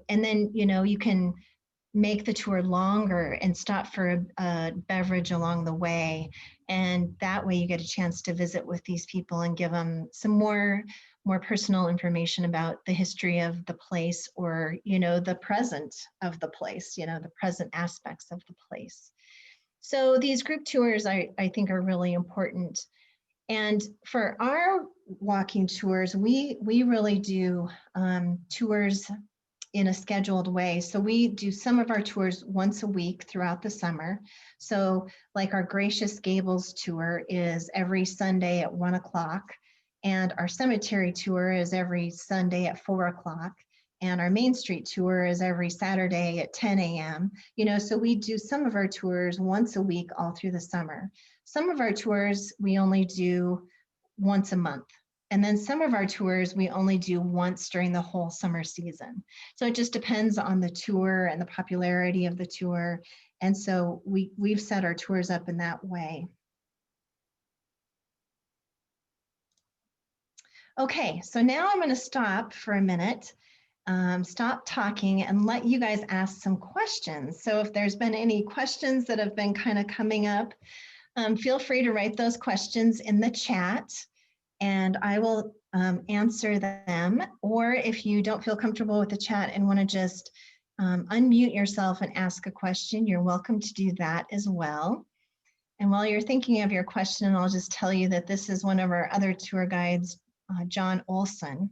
then, you can make the tour longer and stop for a beverage along the way. And that way you get a chance to visit with these people and give them some more personal information about the history of the place, or, the present of the place, the present aspects of the place. So these group tours, I think, are really important. And for our walking tours, we really do tours in a scheduled way. So we do some of our tours once a week throughout the summer. So like our Gracious Gables tour is every Sunday at 1 o'clock. And our cemetery tour is every Sunday at 4 o'clock. And our Main Street tour is every Saturday at 10 a.m. So we do some of our tours once a week all through the summer. Some of our tours we only do once a month. And then some of our tours we only do once during the whole summer season. So it just depends on the tour and the popularity of the tour. And so we've set our tours up in that way. Okay, so now I'm going to stop for a minute, stop talking and let you guys ask some questions. So if there's been any questions that have been kind of coming up, feel free to write those questions in the chat and I will answer them. Or if you don't feel comfortable with the chat and want to just unmute yourself and ask a question, you're welcome to do that as well. And while you're thinking of your question, I'll just tell you that this is one of our other tour guides, John Olson.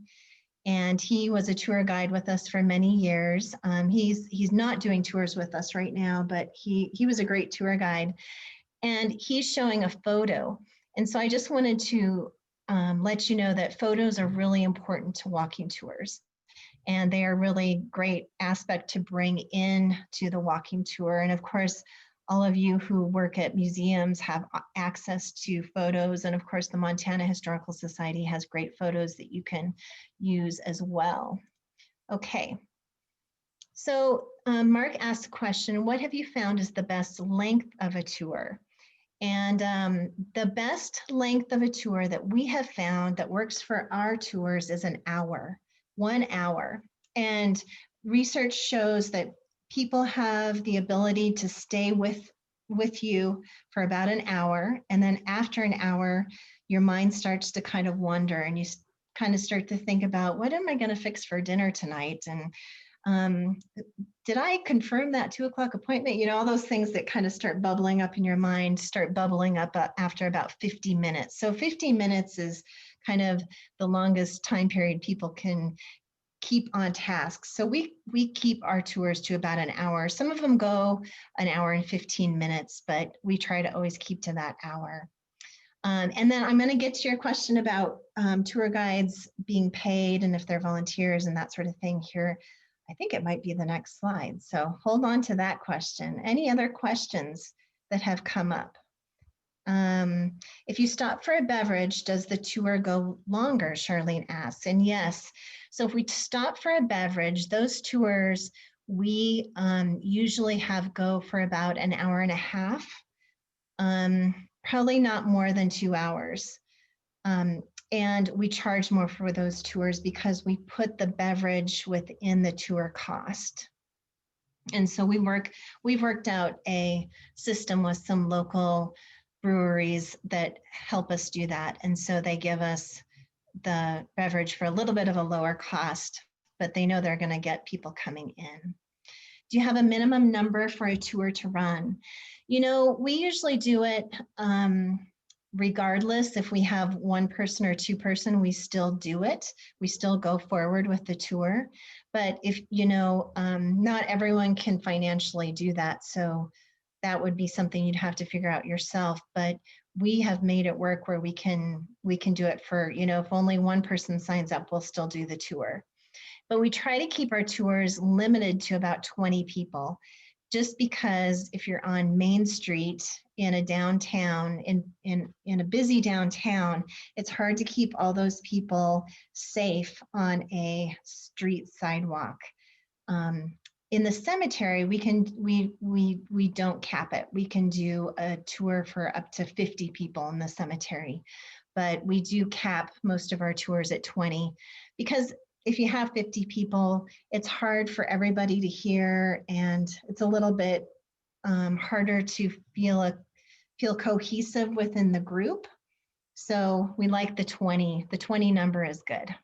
And he was a tour guide with us for many years. He's not doing tours with us right now, but he was a great tour guide. And he's showing a photo. And so I just wanted to let you know that photos are really important to walking tours. And they are really great aspect to bring in to the walking tour. And of course, all of you who work at museums have access to photos. And of course, the Montana Historical Society has great photos that you can use as well. Okay. So Mark asked a question, what have you found is the best length of a tour? And the best length of a tour that we have found that works for our tours is an hour, 1 hour. And research shows that people have the ability to stay with you for about an hour. And then after an hour, your mind starts to kind of wander and you kind of start to think about, what am I going to fix for dinner tonight? And did I confirm that 2 o'clock appointment? You know, all those things that kind of start bubbling up in your mind, start bubbling up after about 50 minutes. So 50 minutes is kind of the longest time period people can keep on task. So we keep our tours to about an hour. Some of them go an hour and 15 minutes, but we try to always keep to that hour. And then I'm going to get to your question about tour guides being paid and if they're volunteers and that sort of thing here. I think it might be the next slide. So hold on to that question. Any other questions that have come up? If you stop for a beverage, does the tour go longer? Charlene asks. And yes, so if we stop for a beverage, those tours we usually have go for about an hour and a half, probably not more than 2 hours. And we charge more for those tours because we put the beverage within the tour cost. And so we've worked out a system with some local breweries that help us do that. And so they give us the beverage for a little bit of a lower cost, but they know they're going to get people coming in. Do you have a minimum number for a tour to run? You know, we usually do it regardless if we have 1 person or 2 person, we still do it. We still go forward with the tour. But if, you know, not everyone can financially do that. So that would be something you'd have to figure out yourself. But we have made it work where we can do it for, you know, if only 1 person signs up, we'll still do the tour. But we try to keep our tours limited to about 20 people, just because if you're on Main Street in a downtown, in a busy downtown, it's hard to keep all those people safe on a street sidewalk. In the cemetery, we don't cap it. We can do a tour for up to 50 people in the cemetery, but we do cap most of our tours at 20 because if you have 50 people, it's hard for everybody to hear, and it's a little bit harder to feel cohesive within the group. So we like the 20. The 20 number is good.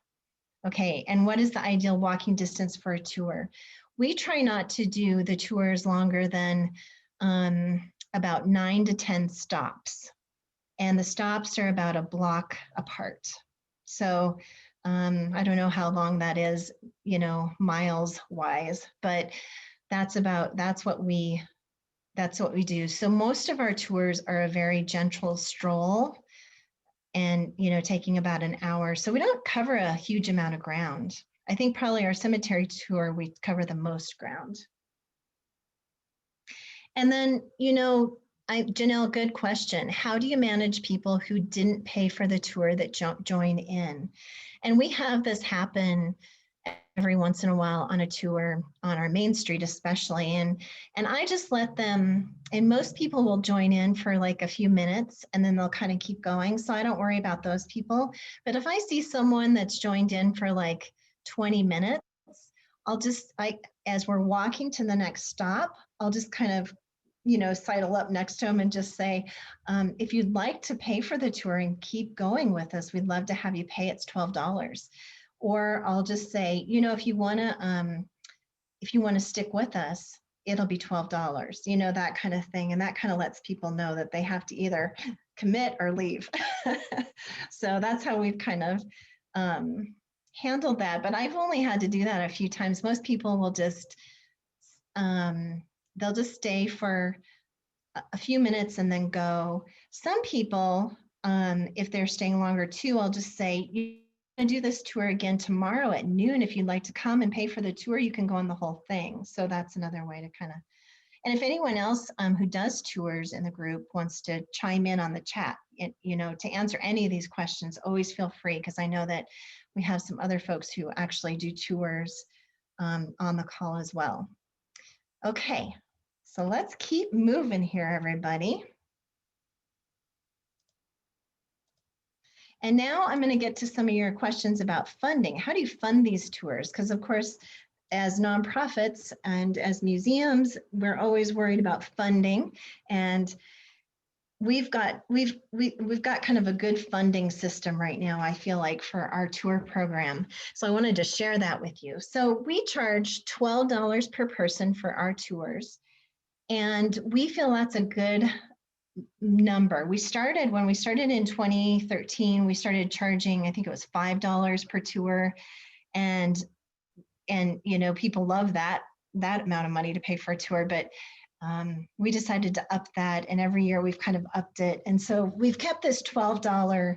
Okay, and what is the ideal walking distance for a tour? We try not to do the tours longer than about 9 to 10 stops. And the stops are about a block apart. So I don't know how long that is, you know, miles wise, but that's what we do. So most of our tours are a very gentle stroll and, you know, taking about an hour. So we don't cover a huge amount of ground. I think probably our cemetery tour, we cover the most ground. And then, you know, Janelle, good question. How do you manage people who didn't pay for the tour that join in? And we have this happen every once in a while on a tour on our main street especially, and I just let them, and most people will join in for like a few minutes and then they'll kind of keep going, so I don't worry about those people. But if I see someone that's joined in for like 20 minutes, as we're walking to the next stop, I'll just kind of, sidle up next to them and just say, if you'd like to pay for the tour and keep going with us, we'd love to have you pay. It's $12. Or I'll just say, if you want to stick with us, it'll be $12, that kind of thing. And that kind of lets people know that they have to either commit or leave. So that's how we've kind of handled that. But I've only had to do that a few times. Most people will just, they'll just stay for a few minutes and then go. Some people, if they're staying longer too, I'll just say, you're going to do this tour again tomorrow at noon. If you'd like to come and pay for the tour, you can go on the whole thing. So that's another way to kind of, and if anyone else who does tours in the group wants to chime in on the chat, to answer any of these questions, always feel free, because I know that we have some other folks who actually do tours on the call as well. Okay, so let's keep moving here, everybody. And now I'm going to get to some of your questions about funding. How do you fund these tours? Because of course, as nonprofits and as museums, we're always worried about funding, and we've got kind of a good funding system right now, I feel like, for our tour program. So I wanted to share that with you. So we charge $12 per person for our tours, and we feel that's a good number. When we started in 2013, we started charging, I think it was $5 per tour, and people love that amount of money to pay for a tour. But we decided to up that, and every year we've kind of upped it, and so we've kept this $12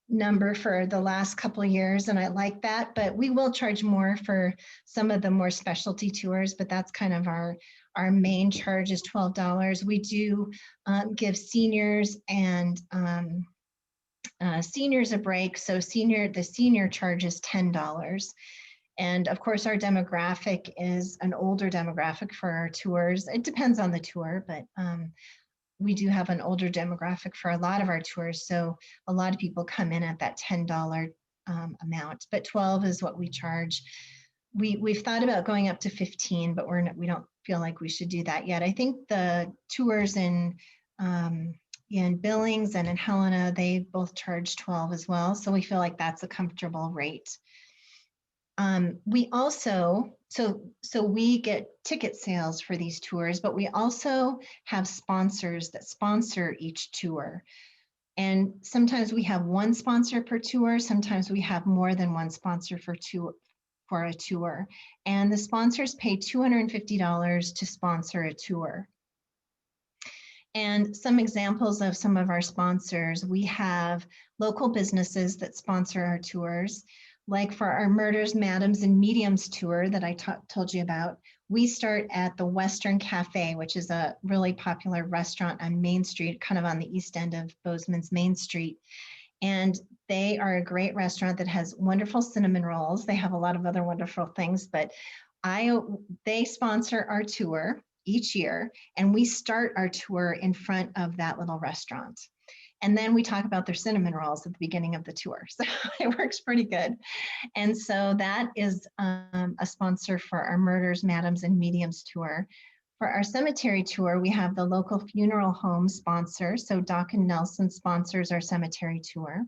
number for the last couple of years, and I like that. But we will charge more for some of the more specialty tours, but that's kind of our main charge is $12. We do give seniors and seniors a break, so the senior charge is $10. And of course, our demographic is an older demographic for our tours. It depends on the tour, but we do have an older demographic for a lot of our tours. So a lot of people come in at that $10 amount, but 12 is what we charge. We've thought about going up to 15, but we don't feel like we should do that yet. I think the tours in Billings and in Helena, they both charge 12 as well. So we feel like that's a comfortable rate. We also, so we get ticket sales for these tours, but we also have sponsors that sponsor each tour. And sometimes we have one sponsor per tour. Sometimes we have more than one sponsor for a tour. And the sponsors pay $250 to sponsor a tour. And some examples of some of our sponsors, we have local businesses that sponsor our tours. Like for our Murders, Madams, and Mediums tour that I told you about, we start at the Western Cafe, which is a really popular restaurant on Main Street, kind of on the east end of Bozeman's Main Street. And they are a great restaurant that has wonderful cinnamon rolls. They have a lot of other wonderful things, but they sponsor our tour each year, and we start our tour in front of that little restaurant. And then we talk about their cinnamon rolls at the beginning of the tour. So it works pretty good. And so that is a sponsor for our Murders, Madams, and Mediums tour. For our cemetery tour, we have the local funeral home sponsor. So Doc and Nelson sponsors our cemetery tour.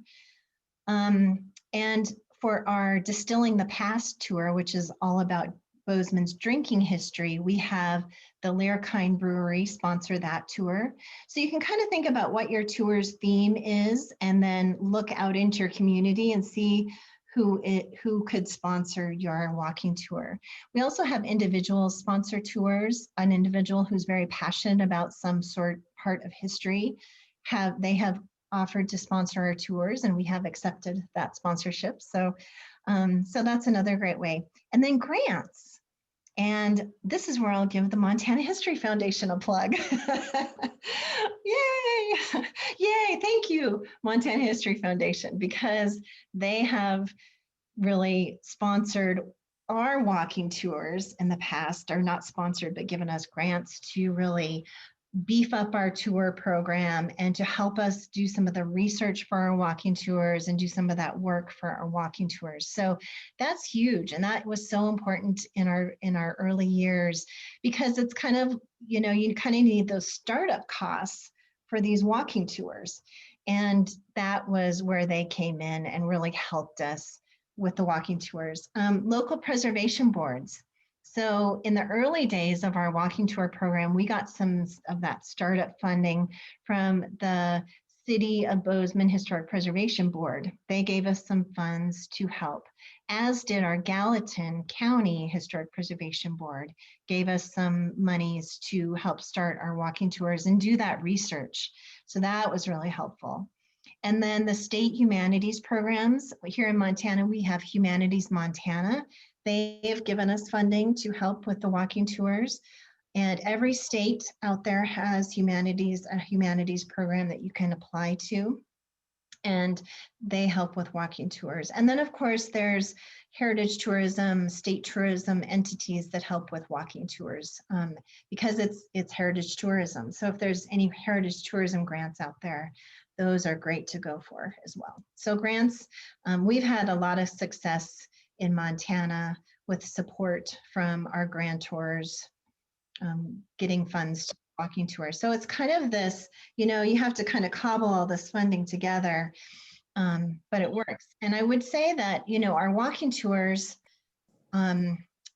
And for our Distilling the Past tour, which is all about Bozeman's drinking history, we have the Lyrikine Brewery sponsor that tour. So you can kind of think about what your tour's theme is and then look out into your community and see who could sponsor your walking tour. We also have individual sponsor tours. An individual who's very passionate about some part of history, they have offered to sponsor our tours, and we have accepted that sponsorship. So that's another great way. And then grants. And this is where I'll give the Montana History Foundation a plug. Yay! Yay, thank you, Montana History Foundation, because they have really sponsored our walking tours in the past are not sponsored, but given us grants to really beef up our tour program and to help us do some of the research for our walking tours and do some of that work for our walking tours. So that's huge. And that was so important in our early years, because it's kind of, you know, you kind of need those startup costs for these walking tours. And that was where they came in and really helped us with the walking tours. Local preservation boards. So in the early days of our walking tour program, we got some of that startup funding from the City of Bozeman Historic Preservation Board. They gave us some funds to help, as did our Gallatin County Historic Preservation Board, gave us some monies to help start our walking tours and do that research. So that was really helpful. And then the state humanities programs. Here in Montana, we have Humanities Montana. They have given us funding to help with the walking tours. And every state out there has a humanities program that you can apply to. And they help with walking tours. And then, of course, there's heritage tourism, state tourism entities that help with walking tours, because it's heritage tourism. So if there's any heritage tourism grants out there, those are great to go for as well. So grants, we've had a lot of success in Montana with support from our grantors, getting funds to walking tours. So it's kind of this, you know, you have to kind of cobble all this funding together, but it works. And I would say that, you know, our walking tours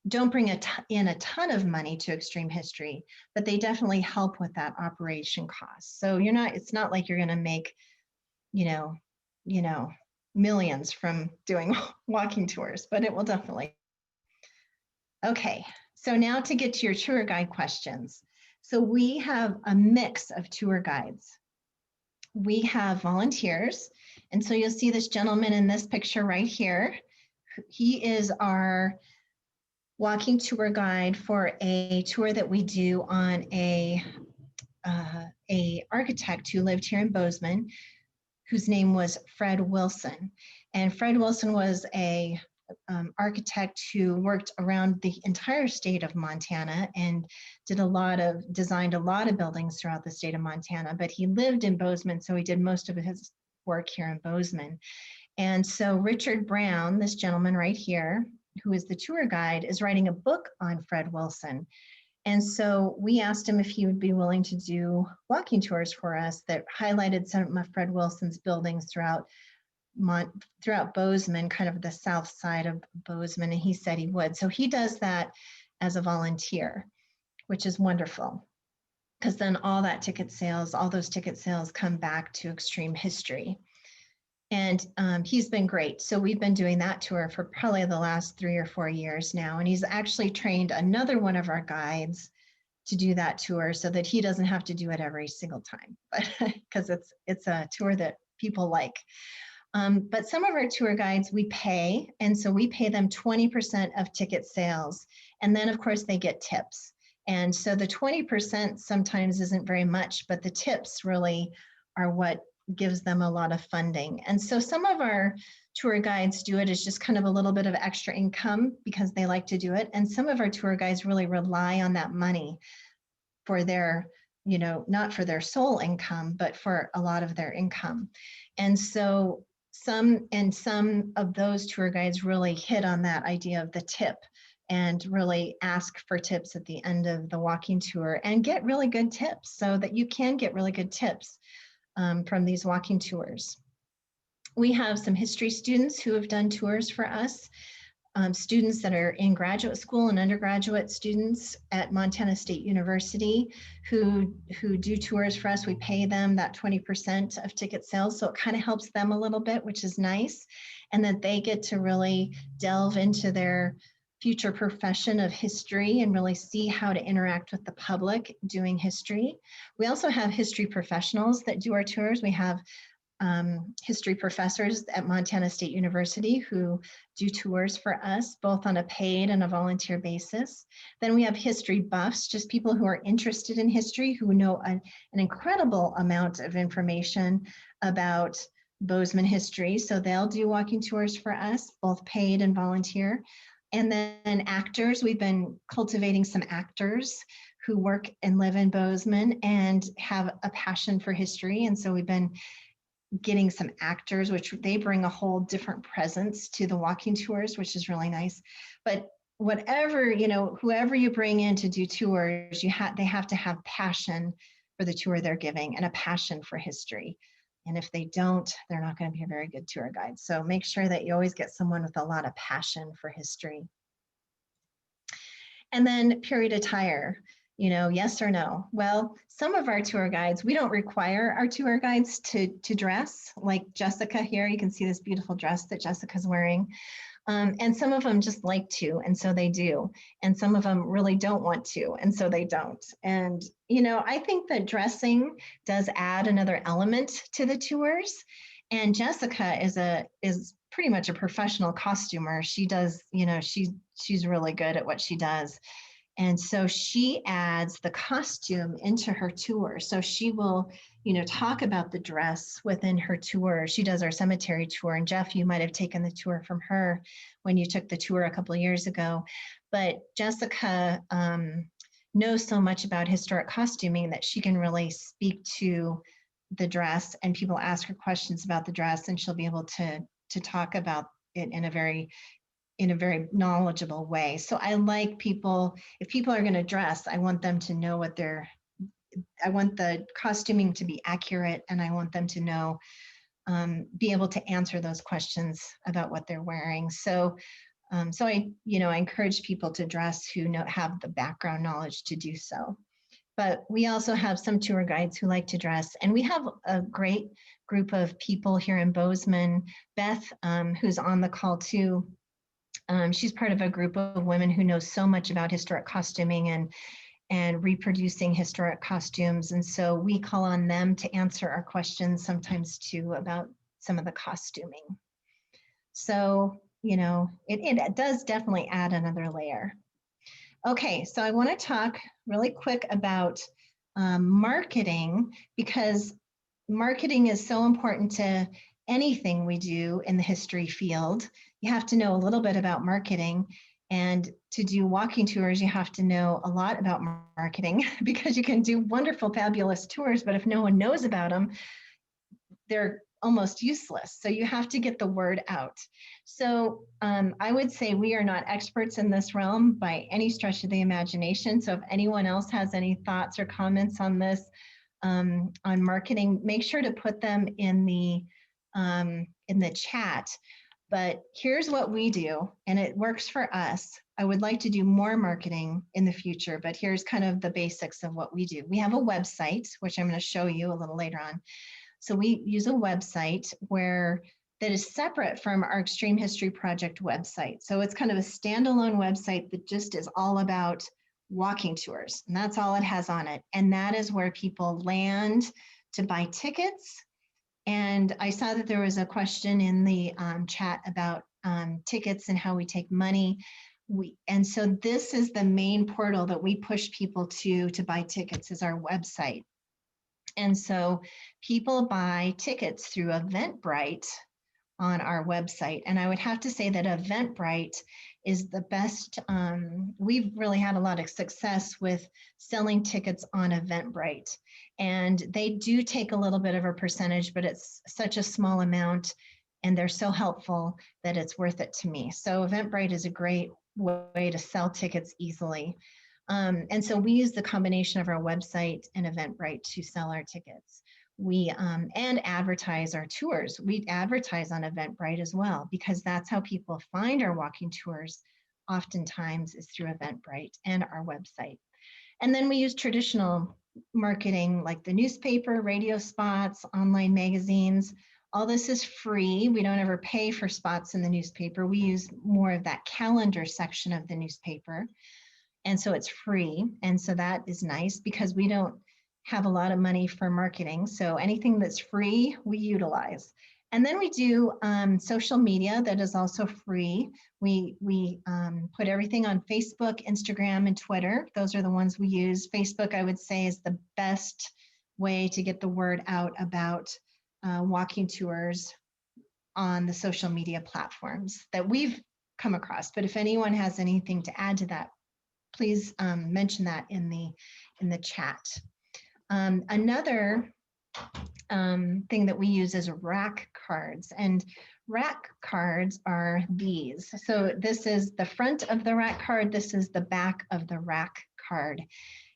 don't bring in a ton of money to Extreme History, but they definitely help with that operation cost. So it's not like you're going to make, you know, millions from doing walking tours, but it will definitely. Okay, so now to get to your tour guide questions. So we have a mix of tour guides. We have volunteers, and so you'll see this gentleman in this picture right here. He is our walking tour guide for a tour that we do on a architect who lived here in Bozeman, whose name was Fred Wilson. And Fred Wilson was a architect who worked around the entire state of Montana and designed a lot of buildings throughout the state of Montana, but he lived in Bozeman, so he did most of his work here in Bozeman. And so Richard Brown, this gentleman right here, who is the tour guide, is writing a book on Fred Wilson. And so we asked him if he would be willing to do walking tours for us that highlighted some of Fred Wilson's buildings throughout Bozeman, kind of the south side of Bozeman, and he said he would. So he does that as a volunteer, which is wonderful, because then all those ticket sales come back to Extreme History. And he's been great. So we've been doing that tour for probably the last 3 or 4 years now. And he's actually trained another one of our guides to do that tour so that he doesn't have to do it every single time, but because it's a tour that people like. But some of our tour guides we pay, and so we pay them 20% of ticket sales. And then of course they get tips. And so the 20% sometimes isn't very much, but the tips really are what gives them a lot of funding. And so some of our tour guides do it as just kind of a little bit of extra income because they like to do it. And some of our tour guides really rely on that money for their, not for their sole income, but for a lot of their income. And so some of those tour guides really hit on that idea of the tip and really ask for tips at the end of the walking tour and get really good tips, so that you can get really good tips from these walking tours. We have some history students who have done tours for us, students that are in graduate school and undergraduate students at Montana State University who do tours for us. We pay them that 20% of ticket sales, so it kind of helps them a little bit, which is nice, and that they get to really delve into their future profession of history and really see how to interact with the public doing history. We also have history professionals that do our tours. We have history professors at Montana State University who do tours for us, both on a paid and a volunteer basis. Then we have history buffs, just people who are interested in history, who know an incredible amount of information about Bozeman history. So they'll do walking tours for us, both paid and volunteer. And then actors, we've been cultivating some actors who work and live in Bozeman and have a passion for history. And so we've been getting some actors, which they bring a whole different presence to the walking tours, which is really nice. But whatever, whoever you bring in to do tours, they have to have passion for the tour they're giving and a passion for history. And if they don't, they're not going to be a very good tour guide. So make sure that you always get someone with a lot of passion for history. And then period attire, yes or no? Well, some of our tour guides, we don't require our tour guides to dress, like Jessica here. You can see this beautiful dress that Jessica's wearing. And some of them just like to, and so they do. And some of them really don't want to, and so they don't. And, I think that dressing does add another element to the tours. And Jessica is pretty much a professional costumer. She does, she's really good at what she does. And so she adds the costume into her tour. So she will, talk about the dress within her tour. She does our cemetery tour. And Jeff, you might have taken the tour from her when you took the tour a couple of years ago. But Jessica knows so much about historic costuming that she can really speak to the dress, and people ask her questions about the dress, and she'll be able to talk about it in a very knowledgeable way. So I like people, if people are going to dress, I want them to know I want the costuming to be accurate, and I want them to know, be able to answer those questions about what they're wearing. So I encourage people to dress who have the background knowledge to do so. But we also have some tour guides who like to dress, and we have a great group of people here in Bozeman. Beth, who's on the call too, she's part of a group of women who know so much about historic costuming and reproducing historic costumes. And so we call on them to answer our questions sometimes too about some of the costuming. So, it does definitely add another layer. Okay, so I want to talk really quick about marketing, because marketing is so important to anything we do in the history field. You have to know a little bit about marketing, and to do walking tours, you have to know a lot about marketing, because you can do wonderful, fabulous tours, but if no one knows about them, they're almost useless. So you have to get the word out. So I would say we are not experts in this realm by any stretch of the imagination. So if anyone else has any thoughts or comments on this, on marketing, make sure to put them in the chat. But here's what we do, and it works for us. I would like to do more marketing in the future, but here's kind of the basics of what we do. We have a website, which I'm going to show you a little later on. So we use a website that is separate from our Extreme History Project website. So it's kind of a standalone website that just is all about walking tours, and that's all it has on it. And that is where people land to buy tickets. And I saw that there was a question in the chat about tickets and how we take money. And so this is the main portal that we push people to buy tickets, is our website. And so people buy tickets through Eventbrite on our website. And I would have to say that Eventbrite is the best. We've really had a lot of success with selling tickets on Eventbrite. And they do take a little bit of a percentage, but it's such a small amount, and they're so helpful that it's worth it to me. So Eventbrite is a great way to sell tickets easily. And so we use the combination of our website and Eventbrite to sell our tickets. We and advertise our tours. We advertise on Eventbrite as well, because that's how people find our walking tours oftentimes, is through Eventbrite and our website. And then we use traditional marketing like the newspaper, radio spots, online magazines. All this is free. We don't ever pay for spots in the newspaper. We use more of that calendar section of the newspaper. And so it's free. And so that is nice, because we don't have a lot of money for marketing. So anything that's free, we utilize. And then we do social media that is also free. We put everything on Facebook, Instagram, and Twitter. Those are the ones we use. Facebook, I would say, is the best way to get the word out about walking tours on the social media platforms that we've come across. But if anyone has anything to add to that, please mention that in the chat. Another thing that we use is rack cards, and rack cards are these. So this is the front of the rack card. This is the back of the rack card.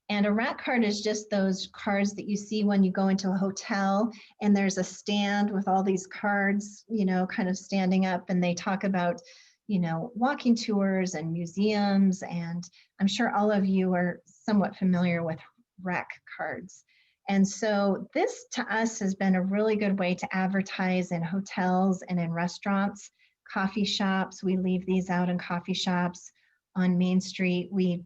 And a rack card is just those cards that you see when you go into a hotel and there's a stand with all these cards, you know, kind of standing up, and they talk about, you know, walking tours and museums. And I'm sure all of you are somewhat familiar with rack cards. And so this to us has been a really good way to advertise in hotels and in restaurants, coffee shops. We leave these out in coffee shops on Main Street. We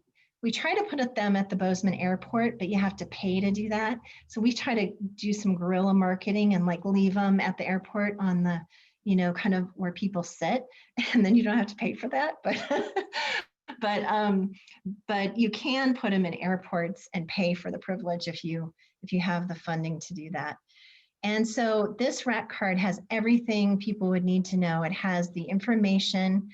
try to put them at the Bozeman airport, but you have to pay to do that. So we try to do some guerrilla marketing and like leave them at the airport on the, you know, kind of where people sit, and then you don't have to pay for that. But you can put them in airports and pay for the privilege if you have the funding to do that. And so this rack card has everything people would need to know. It has the information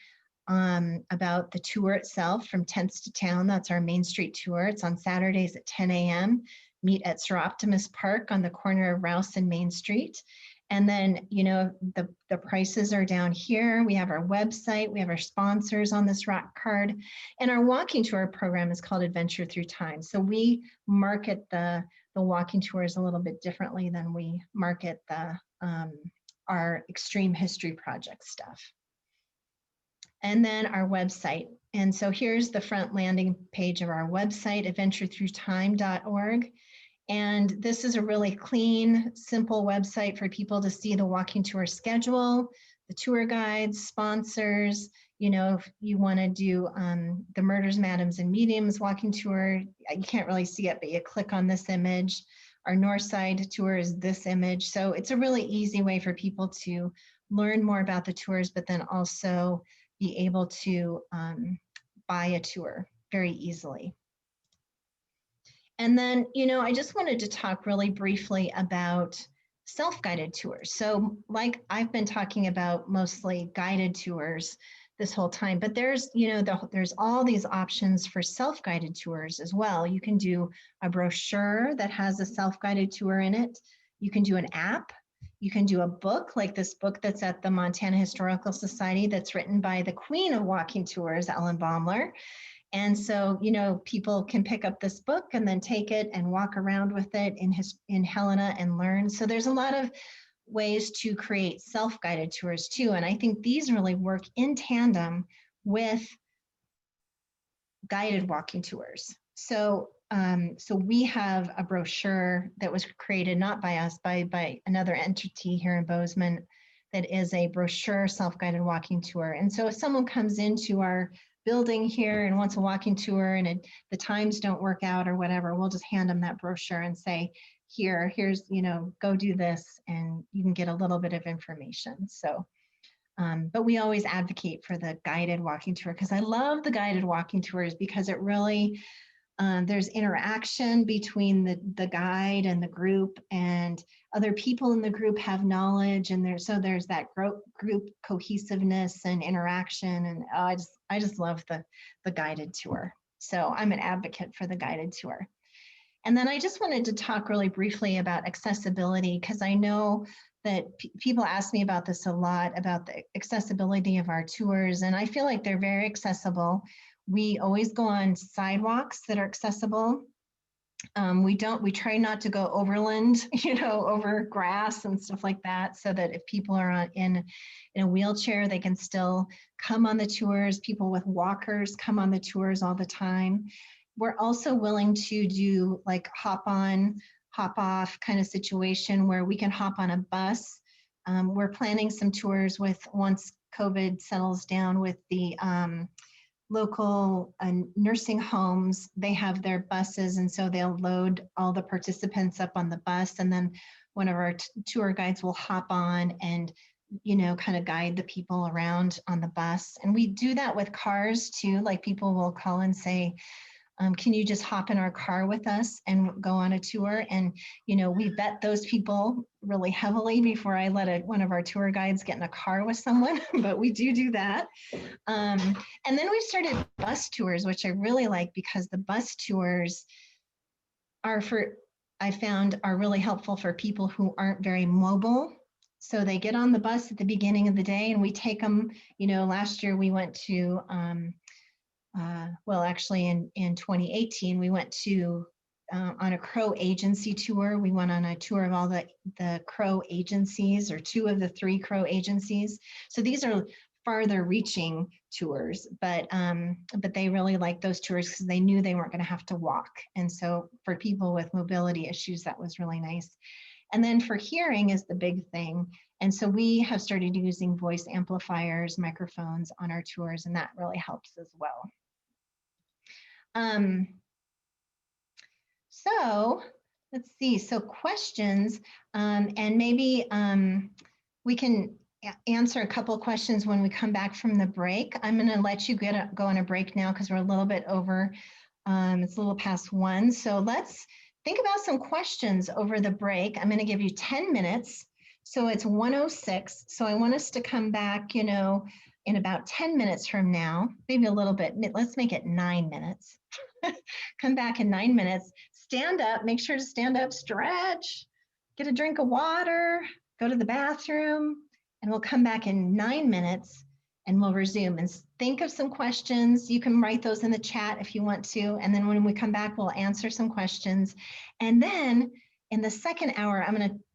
about the tour itself from Tents to Town. That's our Main Street tour. It's on Saturdays at 10 a.m. Meet at Sir Optimus Park on the corner of Rouse and Main Street. And then, you know, the prices are down here. We have our website. We have our sponsors on this rack card. And our walking tour program is called Adventure Through Time. So we market the walking tours a little bit differently than we market our Extreme History Project stuff. And then our website. And so here's the front landing page of our website, adventurethroughtime.org. And this is a really clean, simple website for people to see the walking tour schedule, the tour guides, sponsors. You know, if you want to do the Murders, Madams, and Mediums walking tour, you can't really see it, but you click on this image. Our Northside tour is this image. So it's a really easy way for people to learn more about the tours, but then also be able to buy a tour very easily. And then, you know, I just wanted to talk really briefly about self-guided tours. So like I've been talking about mostly guided tours this whole time, but there's, you know, there's all these options for self-guided tours as well. You can do a brochure that has a self-guided tour in it. You can do an app. You can do a book like this book that's at the Montana Historical Society that's written by the queen of walking tours, Ellen Baumler. And so, you know, people can pick up this book and then take it and walk around with it in Helena and learn. So there's a lot of ways to create self-guided tours too. And I think these really work in tandem with guided walking tours. So we have a brochure that was created not by us, by another entity here in Bozeman that is a brochure self-guided walking tour. And so if someone comes into our building here and wants a walking tour and the times don't work out or whatever, we'll just hand them that brochure and say, here's, you know, go do this, and you can get a little bit of information. So, but we always advocate for the guided walking tour because I love the guided walking tours because it really, there's interaction between the guide and the group, and other people in the group have knowledge, and there's that group cohesiveness and interaction, and I just love the guided tour. So I'm an advocate for the guided tour. And then I just wanted to talk really briefly about accessibility, because I know that people ask me about this a lot, about the accessibility of our tours, and I feel like they're very accessible. We always go on sidewalks that are accessible. We try not to go overland, you know, over grass and stuff like that, so that if people are in a wheelchair, they can still come on the tours. People with walkers come on the tours all the time. We're also willing to do like hop on, hop off kind of situation where we can hop on a bus. We're planning some tours once COVID settles down with the local nursing homes. They have their buses, and so they'll load all the participants up on the bus, and then one of our tour guides will hop on and, you know, kind of guide the people around on the bus. And we do that with cars too. Like people will call and say, Can you just hop in our car with us and go on a tour? And, you know, we vet those people really heavily before I let one of our tour guides get in a car with someone, but we do that. And then we started bus tours, which I really like because the bus tours I found are really helpful for people who aren't very mobile. So they get on the bus at the beginning of the day and we take them, you know, last year we went to, well, actually in 2018, we went to, on a Crow agency tour. We went on a tour of all the Crow agencies, or 2 of the 3 Crow agencies. So these are farther reaching tours, but they really liked those tours because they knew they weren't going to have to walk. And so for people with mobility issues, that was really nice. And then for hearing is the big thing. And so we have started using voice amplifiers, microphones on our tours, and that really helps as well. So let's see, so questions, and maybe we can answer a couple of questions when we come back from the break. I'm going to let you go on a break now because we're a little bit over, it's a little past 1. So let's think about some questions over the break. I'm going to give you 10 minutes. So it's 1:06. So I want us to come back, you know, in about 10 minutes from now, maybe a little bit, let's make it 9 minutes. Come back in 9 minutes, stand up, make sure to stand up, stretch, get a drink of water, go to the bathroom, and we'll come back in 9 minutes and we'll resume and think of some questions. You can write those in the chat if you want to. And then when we come back, we'll answer some questions. And then in the second hour,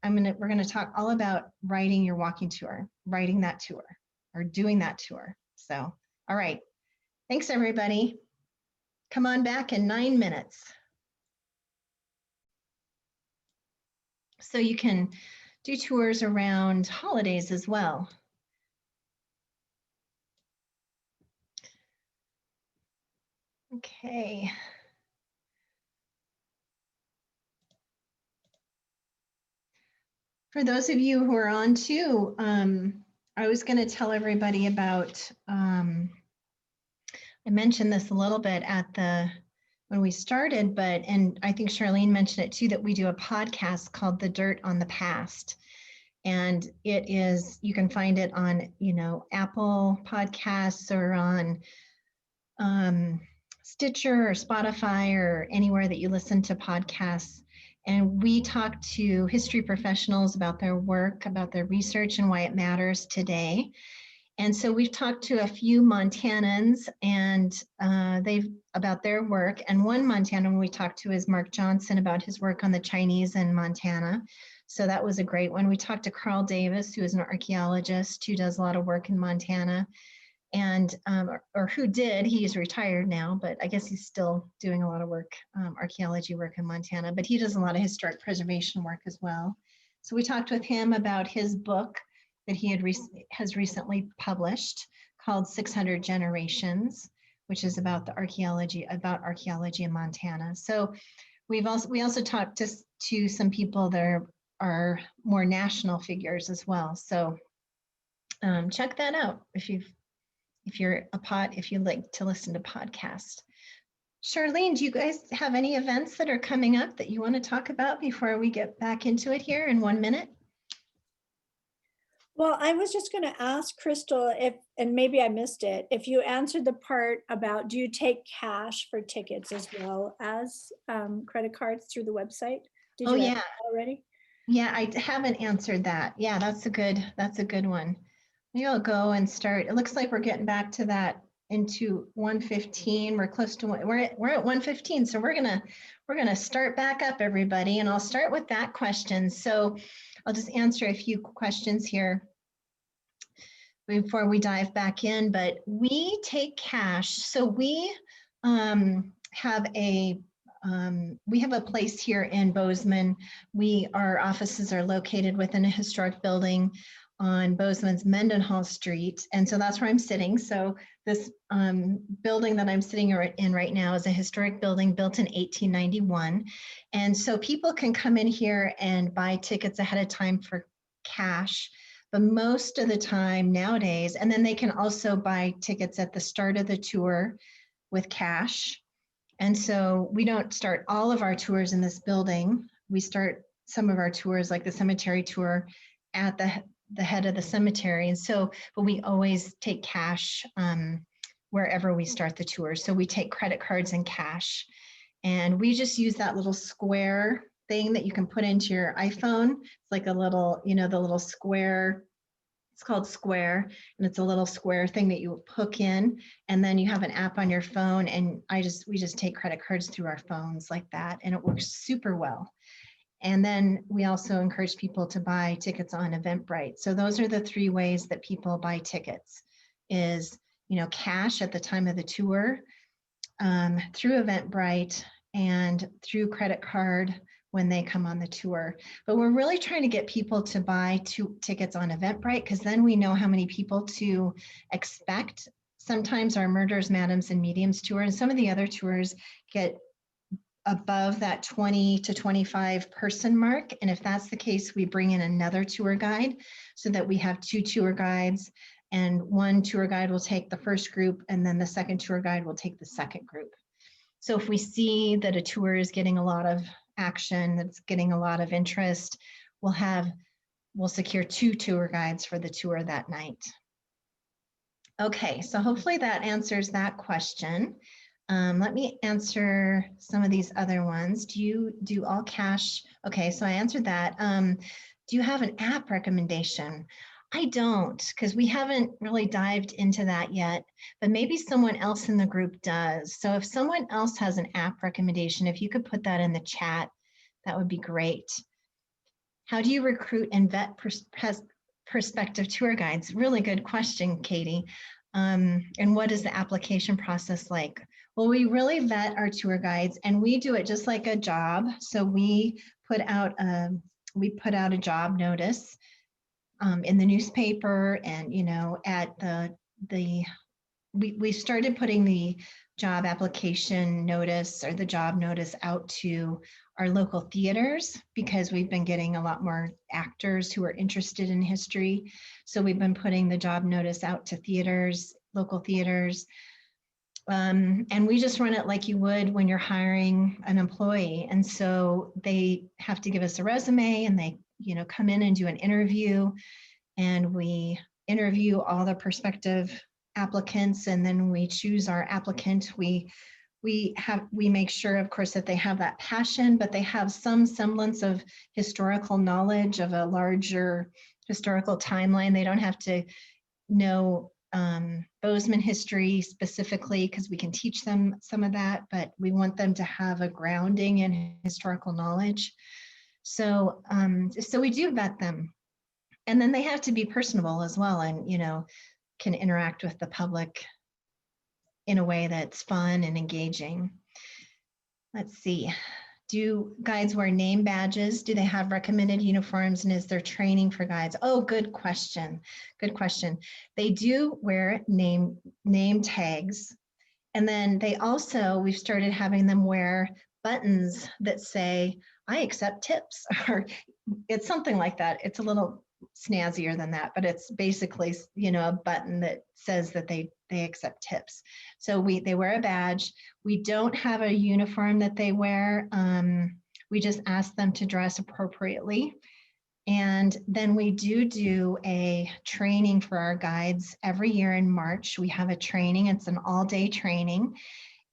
we're gonna talk all about writing your walking tour, writing that tour or doing that tour. So, all right, thanks everybody. Come on back in 9 minutes. So you can do tours around holidays as well. Okay. For those of you who are on too, I was going to tell everybody about, I mentioned this a little bit when we started, and I think Charlene mentioned it too, that we do a podcast called The Dirt on the Past. And it is, you can find it on, you know, Apple Podcasts or on Stitcher or Spotify or anywhere that you listen to podcasts. And we talk to history professionals about their work, about their research and why it matters today. And so we've talked to a few Montanans and about their work. And one Montanan we talked to is Mark Johnson about his work on the Chinese in Montana. So that was a great one. We talked to Carl Davis, who is an archaeologist who does a lot of work in Montana, and or who did. He's retired now, but I guess he's still doing a lot of work, archaeology work in Montana, but he does a lot of historic preservation work as well. So we talked with him about his book that he has recently published called 600 Generations, which is about archaeology in Montana. So we also talked to some people that are more national figures as well. So check that out if you like to listen to podcasts. Charlene, do you guys have any events that are coming up that you want to talk about before we get back into it here in 1 minute? Well, I was just going to ask Crystal and maybe I missed it, if you answered the part about, do you take cash for tickets as well as credit cards through the website? Did you answer that already? Yeah, I haven't answered that. Yeah, that's a good one. Maybe I'll go and start. It looks like we're getting back to that into 1:15. We're close to we're at 1:15, so we're gonna start back up, everybody, and I'll start with that question. So I'll just answer a few questions here before we dive back in. But we take cash. So we have a place here in Bozeman. Our offices are located within a historic building on Bozeman's Mendenhall Street. And so that's where I'm sitting. So this building that I'm sitting in right now is a historic building built in 1891. And so people can come in here and buy tickets ahead of time for cash, but most of the time nowadays, and then they can also buy tickets at the start of the tour with cash. And so we don't start all of our tours in this building. We start some of our tours, like the cemetery tour, at the head of the cemetery. And so, but we always take cash wherever we start the tour. So we take credit cards and cash. And we just use that little square thing that you can put into your iPhone. It's like a little, the little square. It's called Square, and it's a little square thing that you hook in, and then you have an app on your phone, and we just take credit cards through our phones like that, and it works super well. And then we also encourage people to buy tickets on Eventbrite. So those are the 3 ways that people buy tickets: is cash at the time of the tour, through Eventbrite, and through credit card when they come on the tour. But we're really trying to get people to buy tickets on Eventbrite, because then we know how many people to expect. Sometimes our Murders, Madams, and Mediums tour and some of the other tours get above that 20 to 25 person mark. And if that's the case, we bring in another tour guide so that we have 2 tour guides, and one tour guide will take the first group, and then the second tour guide will take the second group. So if we see that a tour is getting a lot of action, that's getting a lot of interest, we'll secure 2 tour guides for the tour that night. Okay, so hopefully that answers that question. Let me answer some of these other ones. Do you do all cash? Okay, so I answered that. Do you have an app recommendation? I don't, because we haven't really dived into that yet, but maybe someone else in the group does. So if someone else has an app recommendation, if you could put that in the chat, that would be great. How do you recruit and vet prospective tour guides? Really good question, Katie. And what is the application process like? Well, we really vet our tour guides, and we do it just like a job. So we put out a job notice in the newspaper, and we started putting the job application notice or the job notice out to our local theaters, because we've been getting a lot more actors who are interested in history. So we've been putting the job notice out to theaters, local theaters. And we just run it like you would when you're hiring an employee. And so they have to give us a resume, and they come in and do an interview, and we interview all the prospective applicants, and then we choose our applicant. We make sure, of course, that they have that passion, but they have some semblance of historical knowledge of a larger historical timeline. They don't have to know Bozeman history specifically, because we can teach them some of that, but we want them to have a grounding in historical knowledge. So we do vet them. And then they have to be personable as well, and can interact with the public in a way that's fun and engaging. Let's see. Do guides wear name badges? Do they have recommended uniforms, and is there training for guides? Oh, good question. Good question. They do wear name tags. And then we've started having them wear buttons that say, "I accept tips," or it's something like that. It's a little snazzier than that, but it's basically, a button that says that they accept tips. So they wear a badge. We don't have a uniform that they wear. We just ask them to dress appropriately. And then we do a training for our guides every year in March. We have a training. It's an all-day training.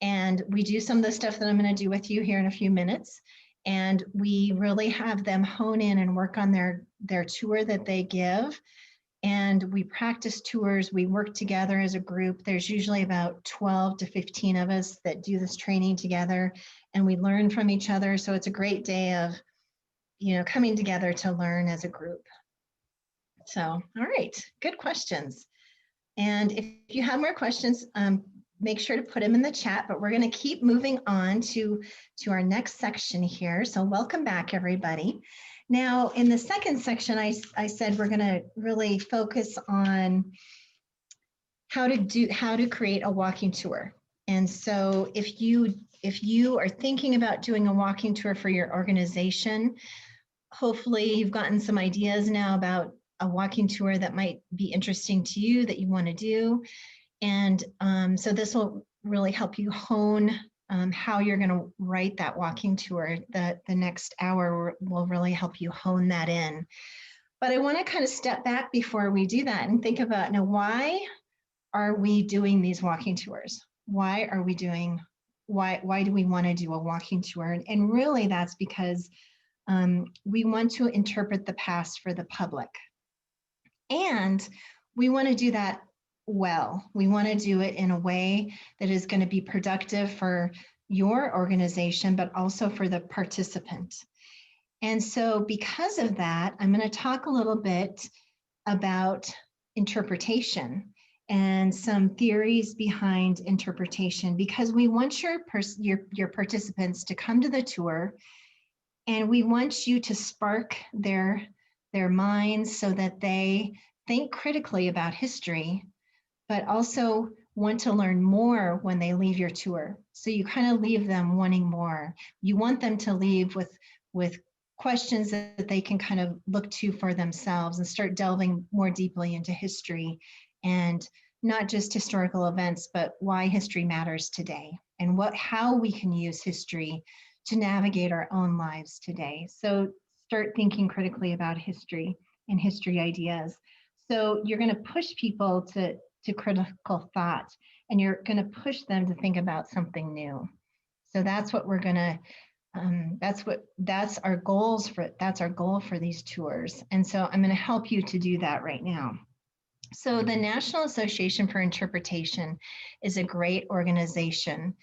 And we do some of the stuff that I'm going to do with you here in a few minutes. And we really have them hone in and work on their tour that they give. And we practice tours. We work together as a group. There's usually about 12 to 15 of us that do this training together, and we learn from each other. So it's a great day of, coming together to learn as a group. So, all right, good questions. And if you have more questions, make sure to put them in the chat, but we're going to keep moving on to our next section here. So welcome back, everybody. Now, in the second section, I said we're going to really focus on how to create a walking tour. And so if you are thinking about doing a walking tour for your organization, hopefully you've gotten some ideas now about a walking tour that might be interesting to you, that you want to do. And so this will really help you hone how you're going to write that walking tour. The next hour will really help you hone that in. But I want to kind of step back before we do that and think about, now, why are we doing these walking tours? Why do we want to do a walking tour? And really that's because we want to interpret the past for the public. And we want to do that well. We want to do it in a way that is going to be productive for your organization, but also for the participant. And so because of that, I'm going to talk a little bit about interpretation and some theories behind interpretation, because we want your participants to come to the tour, and we want you to spark their minds so that they think critically about history, but also want to learn more when they leave your tour. So you kind of leave them wanting more. You want them to leave with questions that they can kind of look to for themselves and start delving more deeply into history, and not just historical events, but why history matters today and how we can use history to navigate our own lives today. So start thinking critically about history and history ideas. So you're going to push people to critical thought, and you're going to push them to think about something new. So that's what we're going to that's our goal for these tours. And so I'm going to help you to do that right now. So the National Association for Interpretation is a great organization.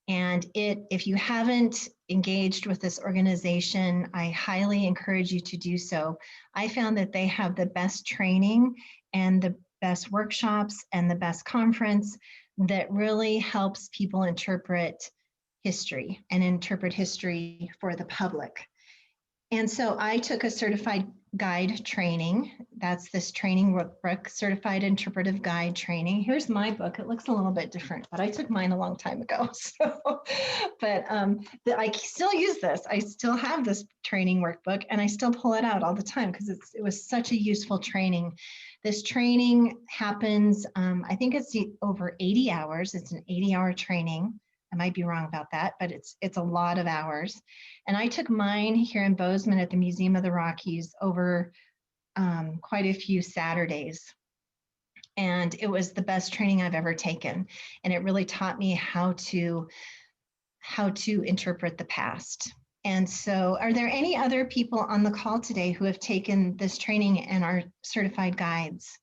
And if you haven't engaged with this organization, I highly encourage you to do so. I found that they have the best training and the best workshops and the best conference that really helps people interpret history and interpret history for the public. And so I took a certified guide training. That's this training workbook, certified interpretive guide training. Here's my book. It looks a little bit different, but I took mine a long time ago. So, but I still use this. I still have this training workbook, and I still pull it out all the time because it was such a useful training. This training happens, I think it's over 80 hours. It's an 80-hour training. I might be wrong about that, but it's a lot of hours. And I took mine here in Bozeman at the Museum of the Rockies over quite a few Saturdays. And it was the best training I've ever taken. And it really taught me how to interpret the past. And so are there any other people on the call today who have taken this training and are certified guides?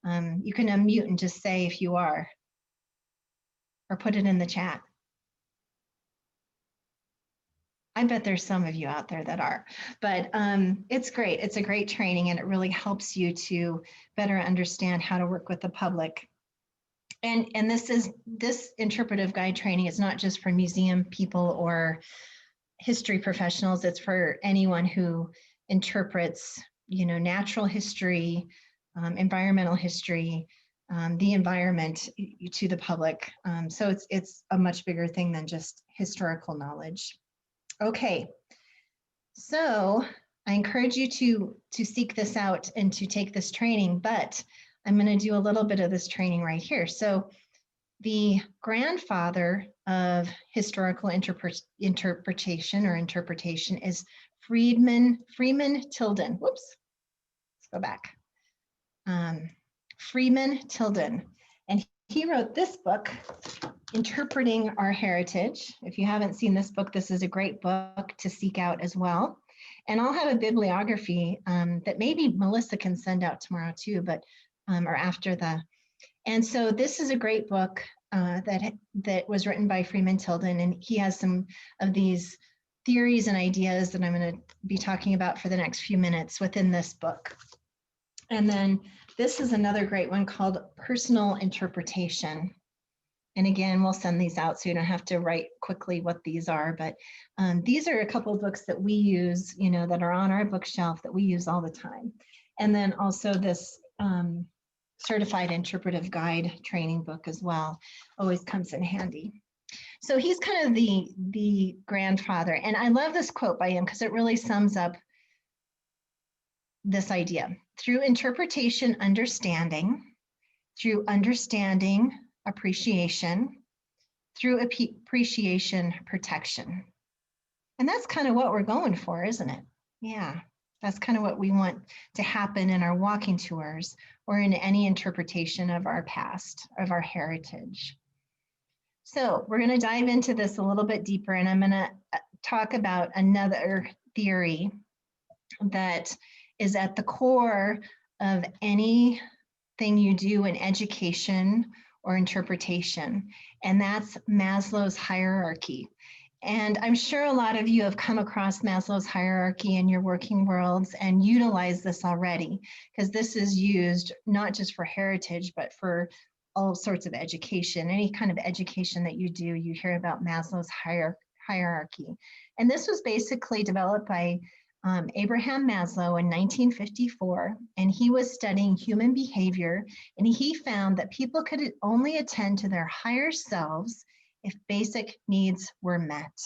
You can unmute and just say if you are, or put it in the chat. I bet there's some of you out there that are, but it's great. It's a great training, and it really helps you to better understand how to work with the public. And this interpretive guide training is not just for museum people or history professionals. It's for anyone who interprets, natural history, environmental history, the environment to the public. So it's a much bigger thing than just historical knowledge. Okay, so I encourage you to seek this out and to take this training, but I'm going to do a little bit of this training right here. So the grandfather of historical interpretation is Freeman Tilden. Whoops, let's go back. Freeman Tilden, and he wrote this book, Interpreting Our Heritage. If you haven't seen this book, this is a great book to seek out as well. And I'll have a bibliography that maybe Melissa can send out tomorrow too, but or after the. And so this is a great book that was written by Freeman Tilden, and he has some of these theories and ideas that I'm going to be talking about for the next few minutes within this book. And then this is another great one called Personal Interpretation. And again, we'll send these out so you don't have to write quickly what these are, but these are a couple of books that we use, that are on our bookshelf that we use all the time. And then also this certified interpretive guide training book as well, always comes in handy. So he's kind of the grandfather. And I love this quote by him because it really sums up this idea. Through interpretation, understanding, through understanding, appreciation, through appreciation, protection. And that's kind of what we're going for, isn't it? Yeah, that's kind of what we want to happen in our walking tours or in any interpretation of our past, of our heritage. So we're going to dive into this a little bit deeper, and I'm going to talk about another theory that is at the core of anything you do in education or interpretation, and that's Maslow's hierarchy. And I'm sure a lot of you have come across Maslow's hierarchy in your working worlds and utilize this already, because this is used not just for heritage, but for all sorts of education. Any kind of education that you do, you hear about Maslow's hierarchy. And this was basically developed by Abraham Maslow in 1954, and he was studying human behavior, and he found that people could only attend to their higher selves if basic needs were met.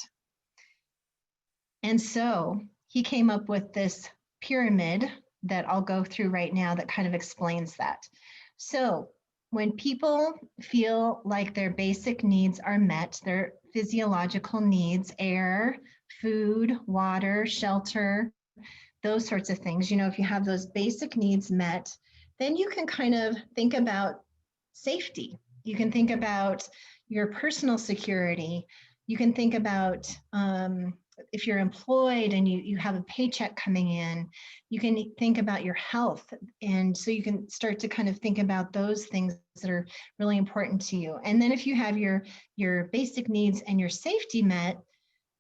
And so he came up with this pyramid that I'll go through right now that kind of explains that. So when people feel like their basic needs are met, their physiological needs, air, food, water, shelter, those sorts of things, if you have those basic needs met, then you can kind of think about safety. You can think about your personal security. You can think about if you're employed and you have a paycheck coming in, you can think about your health. And so you can start to kind of think about those things that are really important to you. And then if you have your basic needs and your safety met,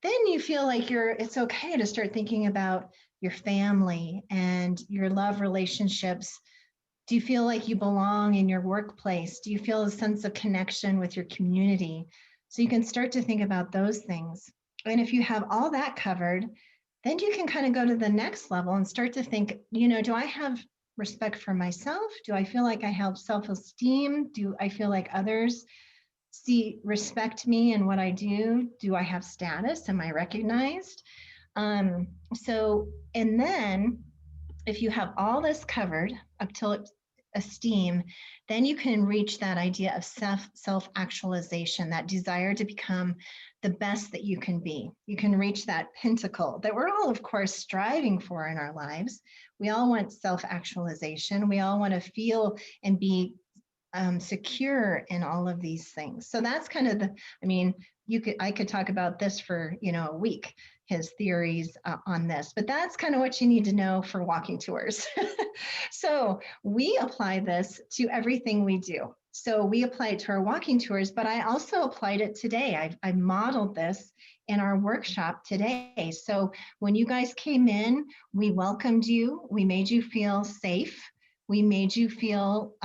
then you feel like it's okay to start thinking about your family and your love relationships. Do you feel like you belong in your workplace? Do you feel a sense of connection with your community? So you can start to think about those things. And if you have all that covered, then you can kind of go to the next level and start to think, do I have respect for myself? Do I feel like I have self-esteem? Do I feel like others respect me and what I do? Do I have status? Am I recognized? And then if you have all this covered up till esteem, then you can reach that idea of self-actualization, that desire to become the best that you can be. You can reach that pinnacle that we're all, of course, striving for in our lives. We all want self-actualization. We all want to feel and be secure in all of these things. So that's kind of I could talk about this for, a week, his theories on this, but that's kind of what you need to know for walking tours. So we apply this to everything we do. So we apply it to our walking tours, but I also applied it today. I modeled this in our workshop today. So when you guys came in, we welcomed you. We made you feel safe. We made you feel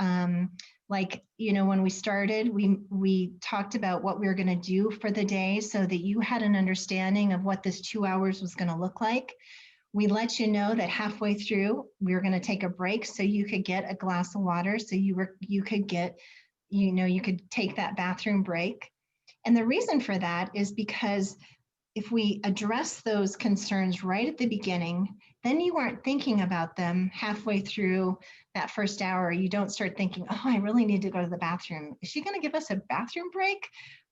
when we started, we talked about what we were going to do for the day so that you had an understanding of what this 2 hours was going to look like. We let you know that halfway through, we were going to take a break so you could get a glass of water, so you could get, you could take that bathroom break. And the reason for that is because if we address those concerns right at the beginning, then you aren't thinking about them halfway through that first hour. You don't start thinking, oh, I really need to go to the bathroom. Is she going to give us a bathroom break?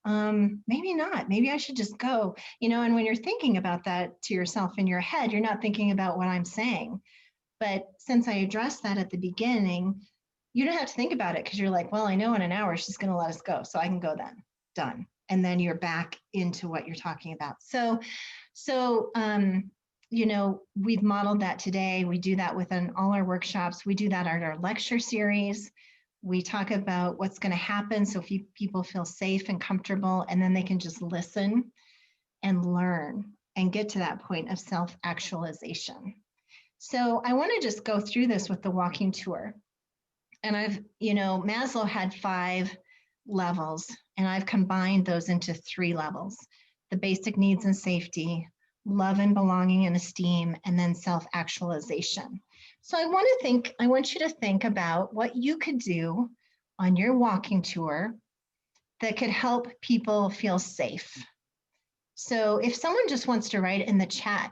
Maybe not. Maybe I should just go. And when you're thinking about that to yourself in your head, you're not thinking about what I'm saying. But since I addressed that at the beginning, you don't have to think about it because you're like, well, I know in an hour she's going to let us go, so I can go then. Done. And then you're back into what you're talking about. So we've modeled that today. We do that within all our workshops. We do that at our lecture series. We talk about what's going to happen so people feel safe and comfortable, and then they can just listen and learn and get to that point of self-actualization. So I want to just go through this with the walking tour. And Maslow had 5 levels, and I've combined those into 3 levels: the basic needs and safety, love and belonging and esteem, and then self-actualization. So I want you to think about what you could do on your walking tour that could help people feel safe. So if someone just wants to write in the chat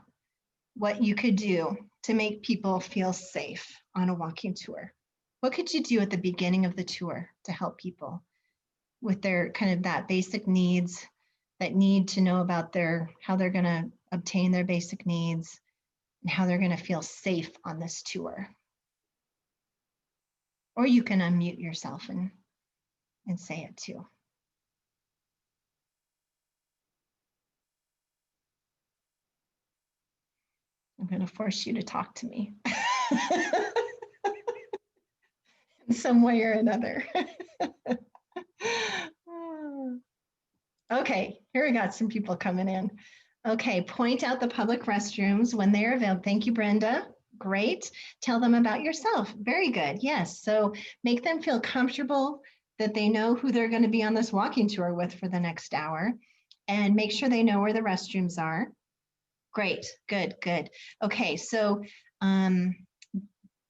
what you could do to make people feel safe on a walking tour, what could you do at the beginning of the tour to help people? with their kind of that basic needs, that need to know about how they're going to obtain their basic needs and how they're going to feel safe on this tour. Or you can unmute yourself and say it too. I'm going to force you to talk to me in some way or another. Okay, here we got some people coming in. Okay, point out the public restrooms when they're available. Thank you, Brenda. Great. Tell them about yourself. Very good. Yes. So make them feel comfortable that they know who they're going to be on this walking tour with for the next hour, and make sure they know where the restrooms are. Great. Good. Good. Okay. So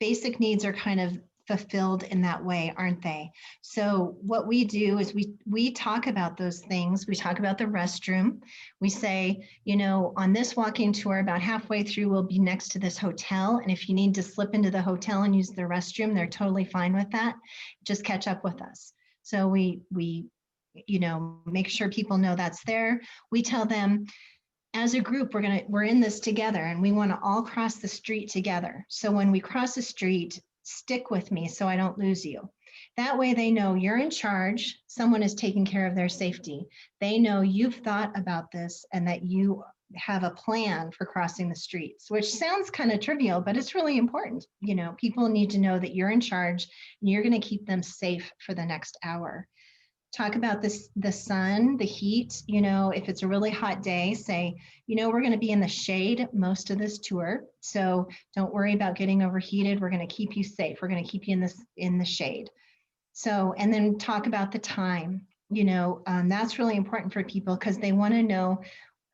basic needs are kind of fulfilled in that way, aren't they? So what we do is we talk about those things. We talk about the restroom. We say, you know, on this walking tour, about halfway through, we'll be next to this hotel. And if you need to slip into the hotel and use the restroom, they're totally fine with that. Just catch up with us. So we you know, make sure people know that's there. We tell them, as a group, we're in this together, and we want to all cross the street together. So when we cross the street, stick with me so I don't lose you. That way they know you're in charge, someone is taking care of their safety. They know you've thought about this and that you have a plan for crossing the streets, which sounds kind of trivial, but it's really important. You know, people need to know that you're in charge and you're going to keep them safe for the next hour. Talk about this, the sun, the heat. You know, if it's a really hot day, say, you know, we're going to be in the shade most of this tour, so don't worry about getting overheated. We're going to keep you safe. We're going to keep you in the shade. So, and then talk about the time. You know, that's really important for people because they want to know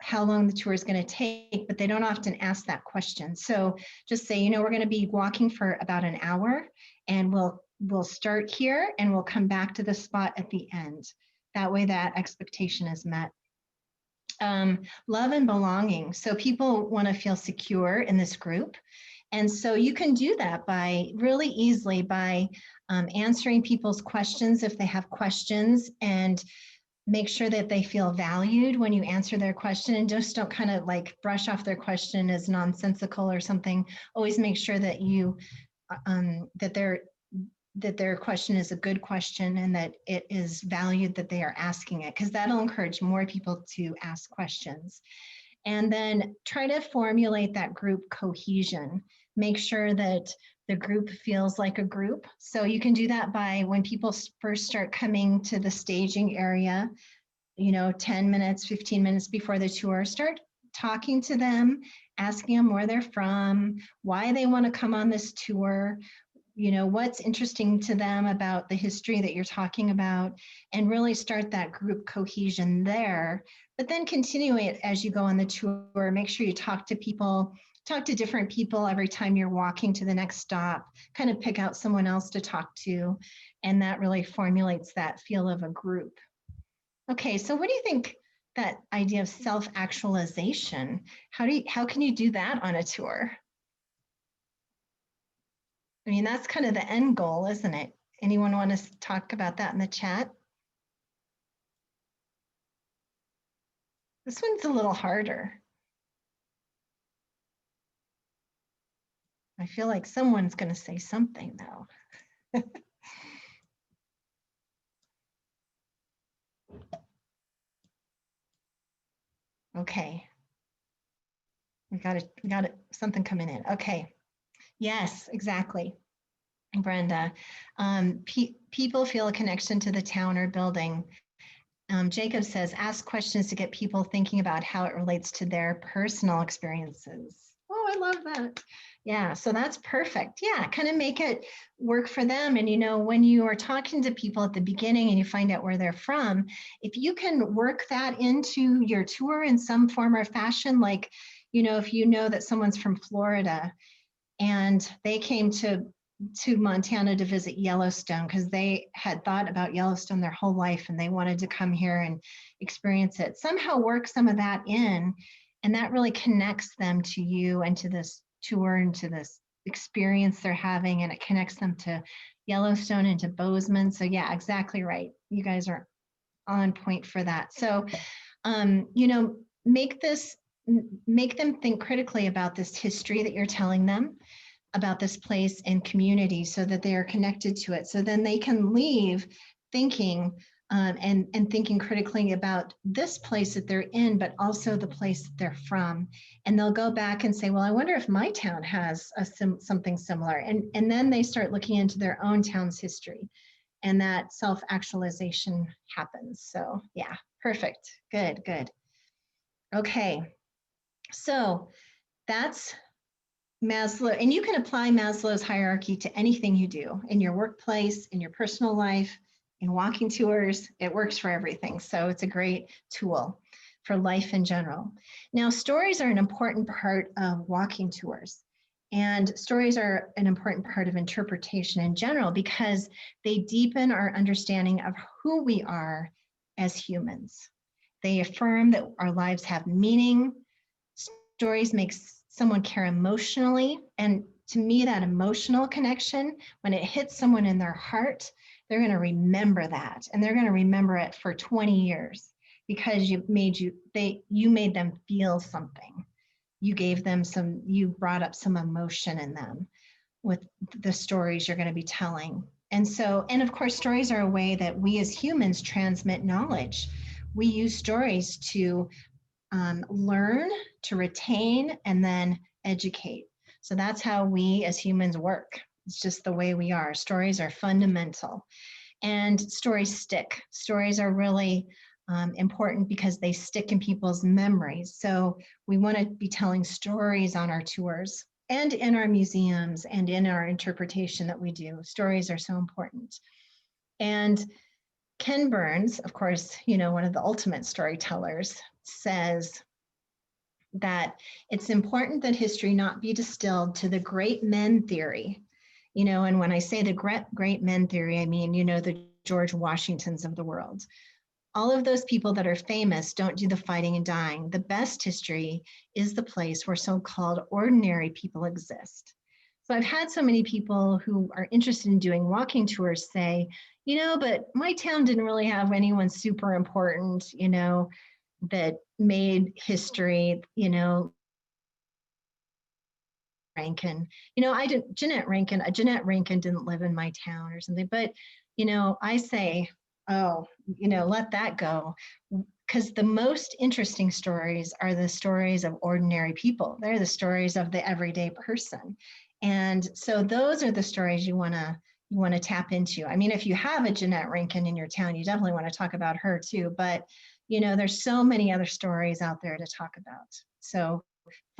how long the tour is going to take, but they don't often ask that question. So just say, you know, we're going to be walking for about an hour, and we'll start here and we'll come back to the spot at the end. That way that expectation is met. Love and belonging. So people want to feel secure in this group. And so you can do that by really easily by answering people's questions if they have questions, and make sure that they feel valued when you answer their question, and just don't kind of like brush off their question as nonsensical or something. Always make sure that you that their question is a good question and that it is valued that they are asking it, because that'll encourage more people to ask questions. And then try to formulate that group cohesion. Make sure that the group feels like a group. So you can do that by when people first start coming to the staging area, you know, 10 minutes, 15 minutes before the tour, start talking to them, asking them where they're from, why they want to come on this tour, you know, what's interesting to them about the history that you're talking about, and really start that group cohesion there. But then continue it as you go on the tour. Make sure you talk to people, talk to different people every time you're walking to the next stop, kind of pick out someone else to talk to. And that really formulates that feel of a group. Okay, so what do you think that idea of self-actualization, how can you do that on a tour? I mean, that's kind of the end goal, isn't it? Anyone want to talk about that in the chat? This one's a little harder. I feel like someone's going to say something though. Okay. We got it, something coming in. Okay. Yes, exactly. Brenda, people feel a connection to the town or building. Jacob says, ask questions to get people thinking about how it relates to their personal experiences. Oh, I love that. Yeah, so that's perfect. Yeah, kind of make it work for them. And, you know, when you are talking to people at the beginning and you find out where they're from, if you can work that into your tour in some form or fashion, like, you know, if you know that someone's from Florida and they came to Montana to visit Yellowstone because they had thought about Yellowstone their whole life and they wanted to come here and experience it. Somehow work some of that in, and that really connects them to you and to this tour and to this experience they're having, and it connects them to Yellowstone and to Bozeman. So yeah, exactly right. You guys are on point for that. So, you know, make them think critically about this history that you're telling them, about this place and community, so that they are connected to it. So then they can leave thinking and thinking critically about this place that they're in, but also the place that they're from. And they'll go back and say, well, I wonder if my town has something similar. And then they start looking into their own town's history, and that self-actualization happens. So yeah, perfect. Good, good. Okay, so that's Maslow, and you can apply Maslow's hierarchy to anything you do in your workplace, in your personal life, in walking tours. It works for everything. So it's a great tool for life in general. Now, stories are an important part of walking tours. And stories are an important part of interpretation in general because they deepen our understanding of who we are as humans. They affirm that our lives have meaning. Stories make someone care emotionally. And to me, that emotional connection, when it hits someone in their heart, they're going to remember that. And they're going to remember it for 20 years because you made them feel something. You gave them you brought up some emotion in them with the stories you're going to be telling. And so, and of course, stories are a way that we as humans transmit knowledge. We use stories to learn, to retain, and then educate. So that's how we as humans work. It's just the way we are. Stories are fundamental, and stories stick. Stories are really important because they stick in people's memories. So we want to be telling stories on our tours and in our museums and in our interpretation that we do. Stories are so important. And Ken Burns, of course, you know, one of the ultimate storytellers, says that it's important that history not be distilled to the great men theory. You know, and when I say the great men theory, I mean, you know, the George Washingtons of the world. All of those people that are famous don't do the fighting and dying. The best history is the place where so-called ordinary people exist. So I've had so many people who are interested in doing walking tours say, you know, but my town didn't really have anyone super important, you know, that made history, you know, Rankin. You know, Jeanette Rankin didn't live in my town or something, but, you know, I say, oh, you know, let that go. Because the most interesting stories are the stories of ordinary people. They're the stories of the everyday person. And so those are the stories you want to tap into. I mean, if you have a Jeanette Rankin in your town, you definitely want to talk about her too. But, you know, there's so many other stories out there to talk about. So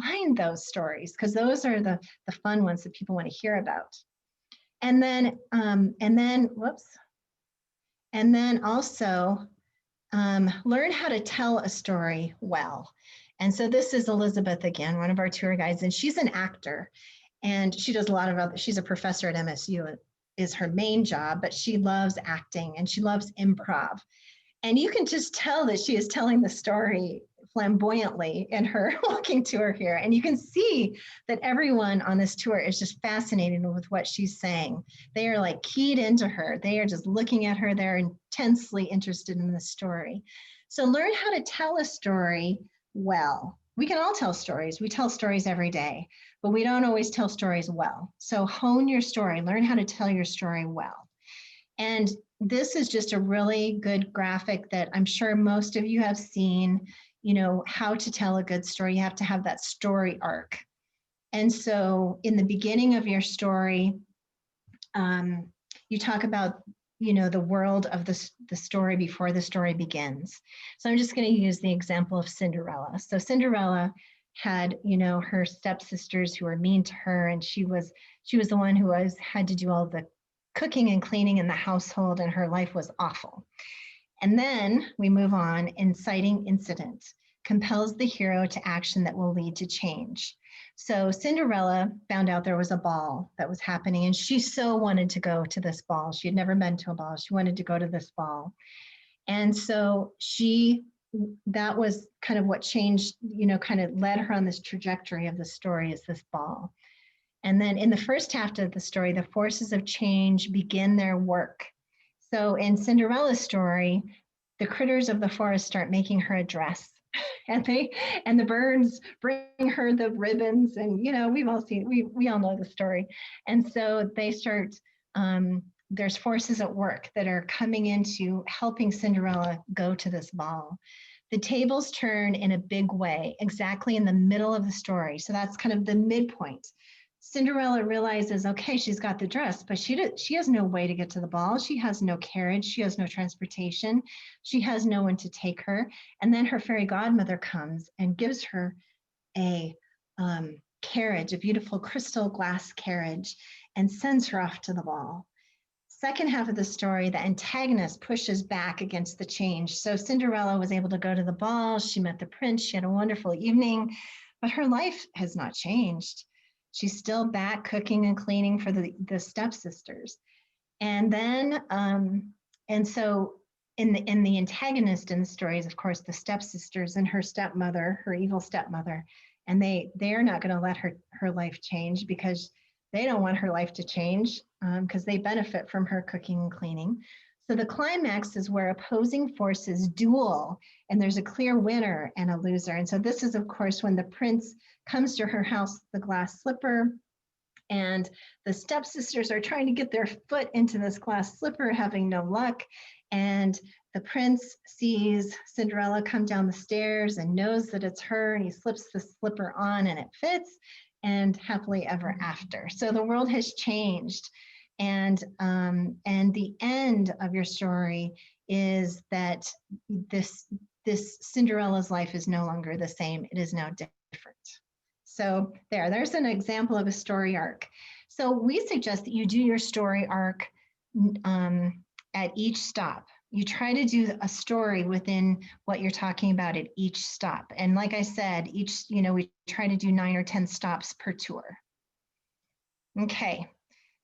find those stories because those are the fun ones that people want to hear about. And then also learn how to tell a story well. And so this is Elizabeth again, one of our tour guides, and she's an actor, and she does a lot of other. She's a professor at MSU, is her main job, but she loves acting and she loves improv. And you can just tell that she is telling the story flamboyantly in her walking tour here. And you can see that everyone on this tour is just fascinated with what she's saying. They are like keyed into her. They are just looking at her. They're intensely interested in the story. So learn how to tell a story well. We can all tell stories. We tell stories every day, but we don't always tell stories well. So hone your story. Learn how to tell your story well. And this is just a really good graphic that I'm sure most of you have seen, you know, how to tell a good story. You have to have that story arc. And so in the beginning of your story, you talk about, you know, the world of the story before the story begins. So I'm just going to use the example of Cinderella. So Cinderella had, you know, her stepsisters who were mean to her, and she was the one who had to do all the cooking and cleaning in the household, and her life was awful. And then we move on. Inciting incident compels the hero to action that will lead to change. So Cinderella found out there was a ball that was happening, and she so wanted to go to this ball. She had never been to a ball. She wanted to go to this ball. And so that was kind of what changed, you know, kind of led her on this trajectory of the story, is this ball. And then in the first half of the story, the forces of change begin their work. So in Cinderella's story, the critters of the forest start making her a dress. And the birds bring her the ribbons, and we've all seen, we all know the story. And so they start, there's forces at work that are coming into helping Cinderella go to this ball. The tables turn in a big way, exactly in the middle of the story. So that's kind of the midpoint. Cinderella realizes, okay, she's got the dress, but she has no way to get to the ball. She has no carriage. She has no transportation. She has no one to take her. And then her fairy godmother comes and gives her a carriage, a beautiful crystal glass carriage, and sends her off to the ball. Second half of the story, the antagonist pushes back against the change. So Cinderella was able to go to the ball. She met the prince. She had a wonderful evening, but her life has not changed. She's still back cooking and cleaning for the stepsisters. And then, and so in the antagonist in the story is, of course, the stepsisters and her stepmother, her evil stepmother. And they're not going to let her life change, because they don't want her life to change, because they benefit from her cooking and cleaning. So the climax is where opposing forces duel, and there's a clear winner and a loser. And so this is, of course, when the prince comes to her house, the glass slipper, and the stepsisters are trying to get their foot into this glass slipper, having no luck. And the prince sees Cinderella come down the stairs and knows that it's her, and he slips the slipper on and it fits, and happily ever after. So the world has changed. And the end of your story is that this Cinderella's life is no longer the same. It is now different. So there's an example of a story arc. So we suggest that you do your story arc at each stop. You try to do a story within what you're talking about at each stop. And like I said, we try to do 9 or 10 stops per tour. Okay,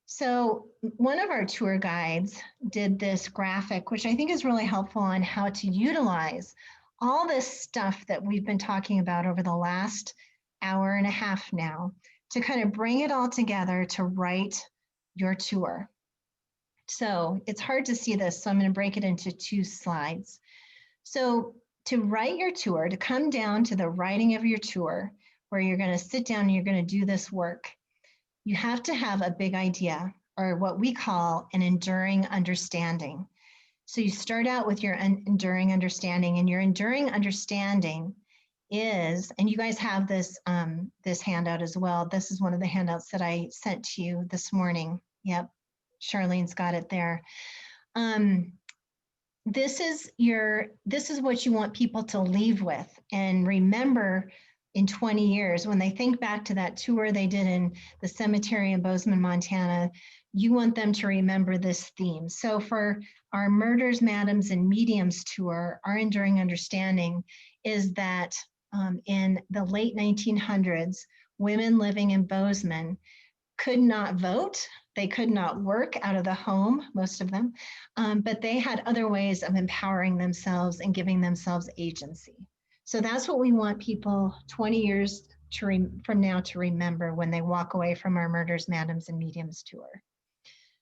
so one of our tour guides did this graphic, which I think is really helpful on how to utilize all this stuff that we've been talking about over the last hour and a half now, to kind of bring it all together to write your tour. So it's hard to see this, so I'm going to break it into 2 slides. So to write your tour, to come down to the writing of your tour, where you're going to sit down and you're going to do this work, you have to have a big idea, or what we call an enduring understanding. So you start out with your enduring understanding, and your enduring understanding is, and you guys have this this handout as well. This is one of the handouts that I sent to you this morning. Yep, Charlene's got it there. This is what you want people to leave with and remember in 20 years when they think back to that tour they did in the cemetery in Bozeman, Montana. You want them to remember this theme. So for our Murders, Madams, and Mediums tour, our enduring understanding is that in the late 1900s, women living in Bozeman could not vote. They could not work out of the home, most of them, but they had other ways of empowering themselves and giving themselves agency. So that's what we want people 20 years from now to remember when they walk away from our Murders, Madams, and Mediums tour.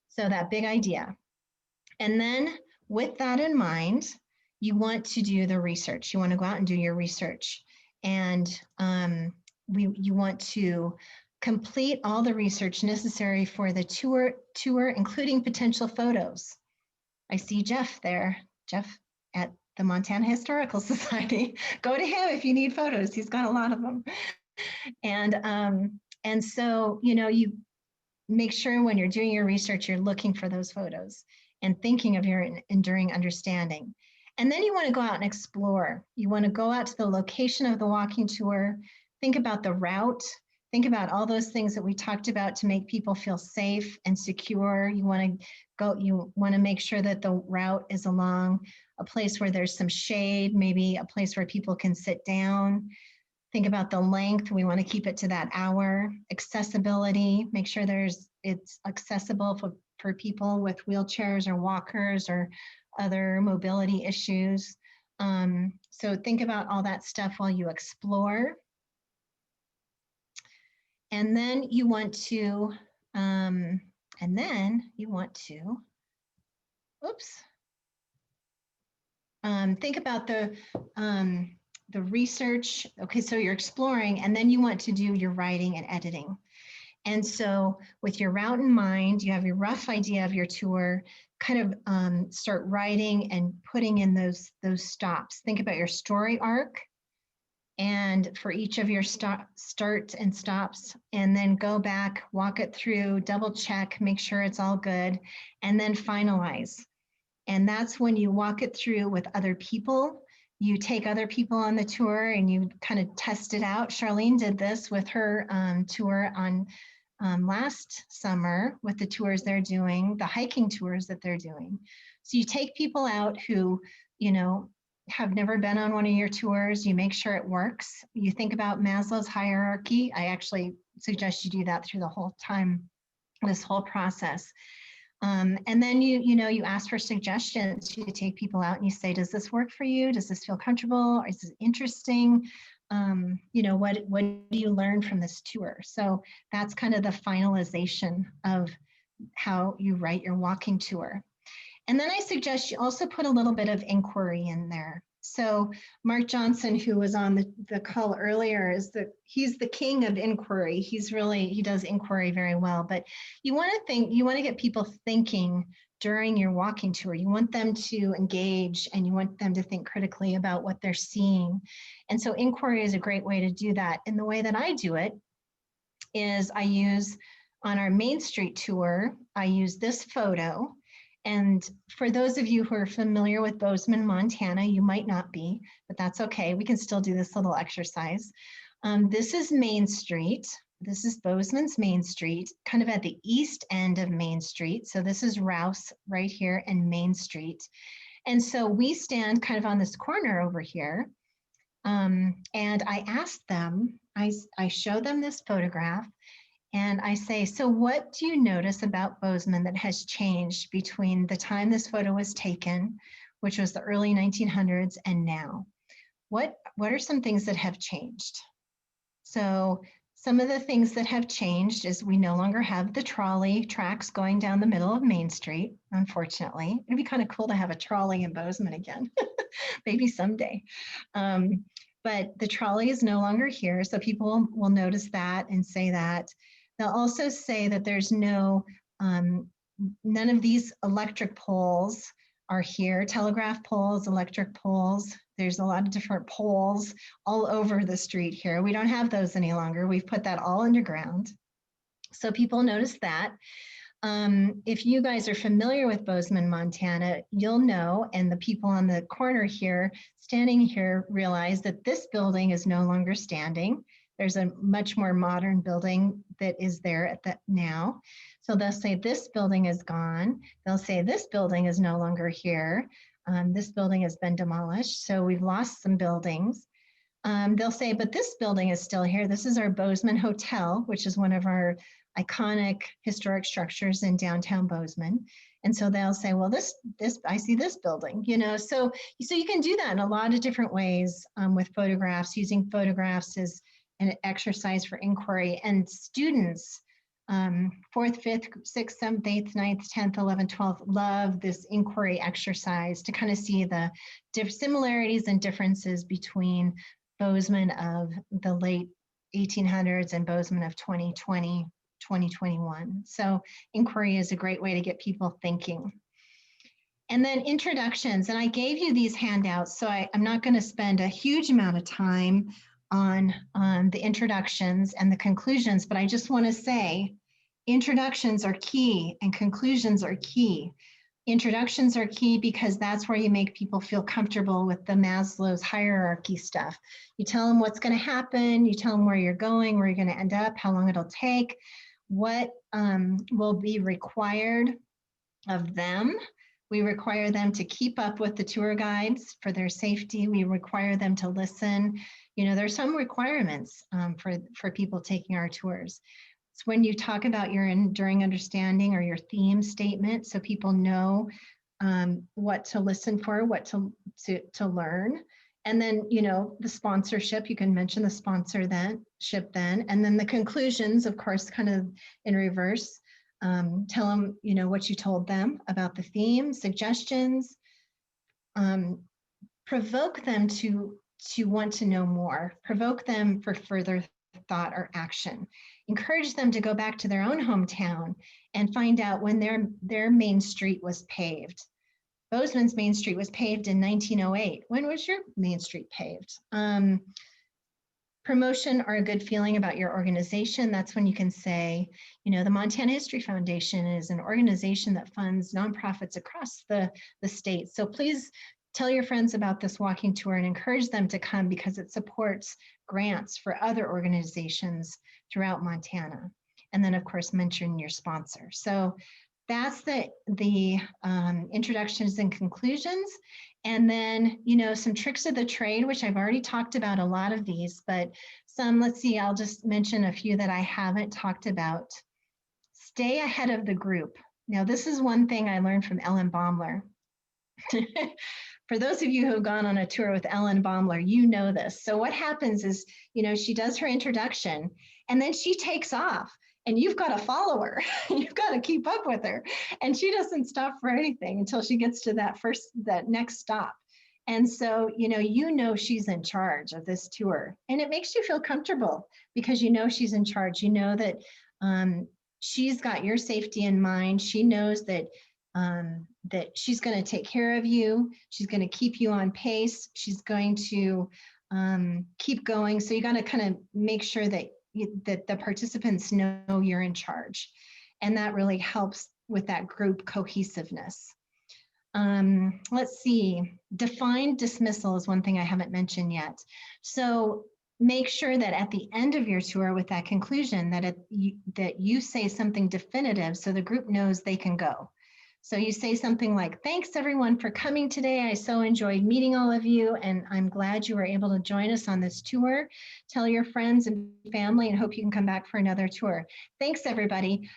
So that big idea. And then with that in mind, you want to do the research. You want to go out and do your research. And you want to complete all the research necessary for the tour, including potential photos. I see Jeff there, Jeff at the Montana Historical Society. Go to him if you need photos. He's got a lot of them. And so, you make sure when you're doing your research, you're looking for those photos and thinking of your enduring understanding. And then you want to go out and explore. You want to go out to the location of the walking tour, think about the route, think about all those things that we talked about to make people feel safe and secure. You want to make sure that the route is along a place where there's some shade, maybe a place where people can sit down. Think about the length. We want to keep it to that hour. Accessibility, make sure it's accessible for people with wheelchairs or walkers or other mobility issues. So think about all that stuff while you explore. And then you want to, oops. think about the research. Okay, so you're exploring, and then you want to do your writing and editing. And so with your route in mind, you have your rough idea of your tour, kind of start writing and putting in those stops. Think about your story arc, and for each of your starts and stops, and then go back, walk it through, double check, make sure it's all good, and then finalize. And that's when you walk it through with other people. You take other people on the tour and you kind of test it out. Charlene did this with her tour on last summer with the tours they're doing, the hiking tours that they're doing. So you take people out who, have never been on one of your tours. You make sure it works. You think about Maslow's hierarchy. I actually suggest you do that through the whole time, this whole process. And then you ask for suggestions. You take people out and you say, does this work for you? Does this feel comfortable? Or is this interesting? What do you learn from this tour? So that's kind of the finalization of how you write your walking tour. And then I suggest you also put a little bit of inquiry in there. So Mark Johnson, who was on the call earlier, he's the king of inquiry. He does inquiry very well, but you want to get people thinking during your walking tour. You want them to engage and you want them to think critically about what they're seeing. And so inquiry is a great way to do that. And the way that I do it is on our Main Street tour, I use this photo. And for those of you who are familiar with Bozeman, Montana, you might not be, but that's okay. We can still do this little exercise. This is Main Street. This is Bozeman's Main Street, kind of at the east end of Main Street. So this is Rouse right here and Main Street. And so we stand kind of on this corner over here. And I ask them, I show them this photograph. And I say, so what do you notice about Bozeman that has changed between the time this photo was taken, which was the early 1900s, and now? What are some things that have changed? So some of the things that have changed is we no longer have the trolley tracks going down the middle of Main Street, unfortunately. It'd be kind of cool to have a trolley in Bozeman again, maybe someday. But the trolley is no longer here, so people will notice that and say that. They'll also say that there's none of these electric poles are here, telegraph poles, electric poles. There's a lot of different poles all over the street here. We don't have those any longer. We've put that all underground. So people notice that. If you guys are familiar with Bozeman, Montana, you'll know, and the people on the corner here, standing here, realize that this building is no longer standing. There's a much more modern building that is there at that now. So they'll say this building is gone. They'll say this building is no longer here. This building has been demolished. So we've lost some buildings. They'll say, but this building is still here. This is our Bozeman Hotel, which is one of our iconic historic structures in downtown Bozeman. And so they'll say, well, this I see this building, so you can do that in a lot of different ways with photographs, using photographs as an exercise for inquiry. And students, 4th, 5th, 6th, 7th, 8th, 9th, 10th, 11th, 12th, love this inquiry exercise to kind of see the similarities and differences between Bozeman of the late 1800s and Bozeman of 2020, 2021. So inquiry is a great way to get people thinking. And then introductions, and I gave you these handouts, so I'm not going to spend a huge amount of time on the introductions and the conclusions, but I just want to say introductions are key and conclusions are key. Introductions are key because that's where you make people feel comfortable with the Maslow's hierarchy stuff. You tell them what's going to happen, you tell them where you're going, where you're going to end up, how long it'll take, what will be required of them. We require them to keep up with the tour guides for their safety. We require them to listen. There's some requirements for people taking our tours. It's when you talk about your enduring understanding or your theme statement, so people know what to listen for, what to learn. And then, the sponsorship, you can mention the sponsorship then. And then the conclusions, of course, kind of in reverse. Tell them, what you told them about the theme, suggestions. provoke them to want to know more, provoke them for further thought or action, encourage them to go back to their own hometown and find out when their main street was paved. Bozeman's Main Street was paved in 1908. When was your Main Street paved? Promotion or a good feeling about your organization. That's when you can say, the Montana History Foundation is an organization that funds nonprofits across the state. So please tell your friends about this walking tour and encourage them to come because it supports grants for other organizations throughout Montana. And then of course, mention your sponsor. So that's the introductions and conclusions. And then, some tricks of the trade, which I've already talked about a lot of these, but let's see, I'll just mention a few that I haven't talked about. Stay ahead of the group. Now, this is one thing I learned from Ellen Baumler. For those of you who have gone on a tour with Ellen Baumler, you know this. So what happens is, she does her introduction and then she takes off. And you've got to follow her. You've got to keep up with her. And she doesn't stop for anything until she gets to that next stop. And so, she's in charge of this tour. And it makes you feel comfortable because she's in charge. You know that she's got your safety in mind. She knows that she's going to take care of you. She's going to keep you on pace. She's going to keep going. So you got to kind of make sure that the participants know you're in charge. And that really helps with that group cohesiveness. Let's see, defined dismissal is one thing I haven't mentioned yet. So make sure that at the end of your tour with that conclusion that you say something definitive so the group knows they can go. So you say something like, thanks everyone for coming today. I so enjoyed meeting all of you and I'm glad you were able to join us on this tour. Tell your friends and family and hope you can come back for another tour. Thanks everybody.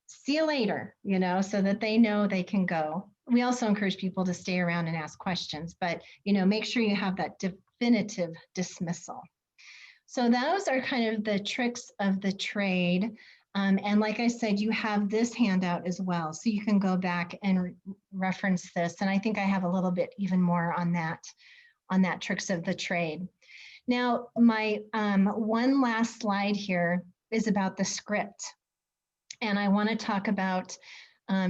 See you later, so that they know they can go. We also encourage people to stay around and ask questions, but make sure you have that definitive dismissal. So those are kind of the tricks of the trade. And like I said, you have this handout as well, so you can go back and reference this. And I think I have a little bit even more on that tricks of the trade. Now, my one last slide here is about the script. And I want to talk about,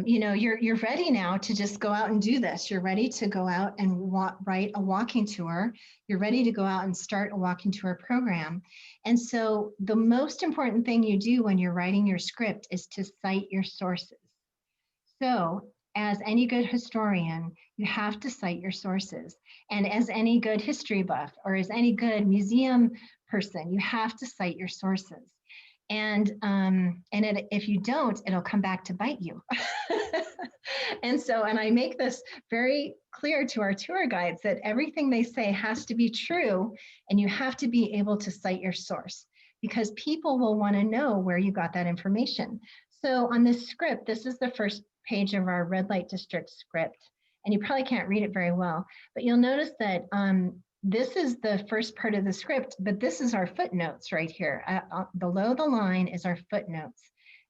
you're ready now to just go out and do this. You're ready to go out and write a walking tour. You're ready to go out and start a walking tour program. And so the most important thing you do when you're writing your script is to cite your sources. So as any good historian, you have to cite your sources. And as any good history buff or as any good museum person, you have to cite your sources. And if you don't, it'll come back to bite you. And I make this very clear to our tour guides that everything they say has to be true, and you have to be able to cite your source because people will want to know where you got that information. So on this script, this is the first page of our red light district script, and you probably can't read it very well, but you'll notice that this is the first part of the script, but this is our footnotes right here. Below the line is our footnotes.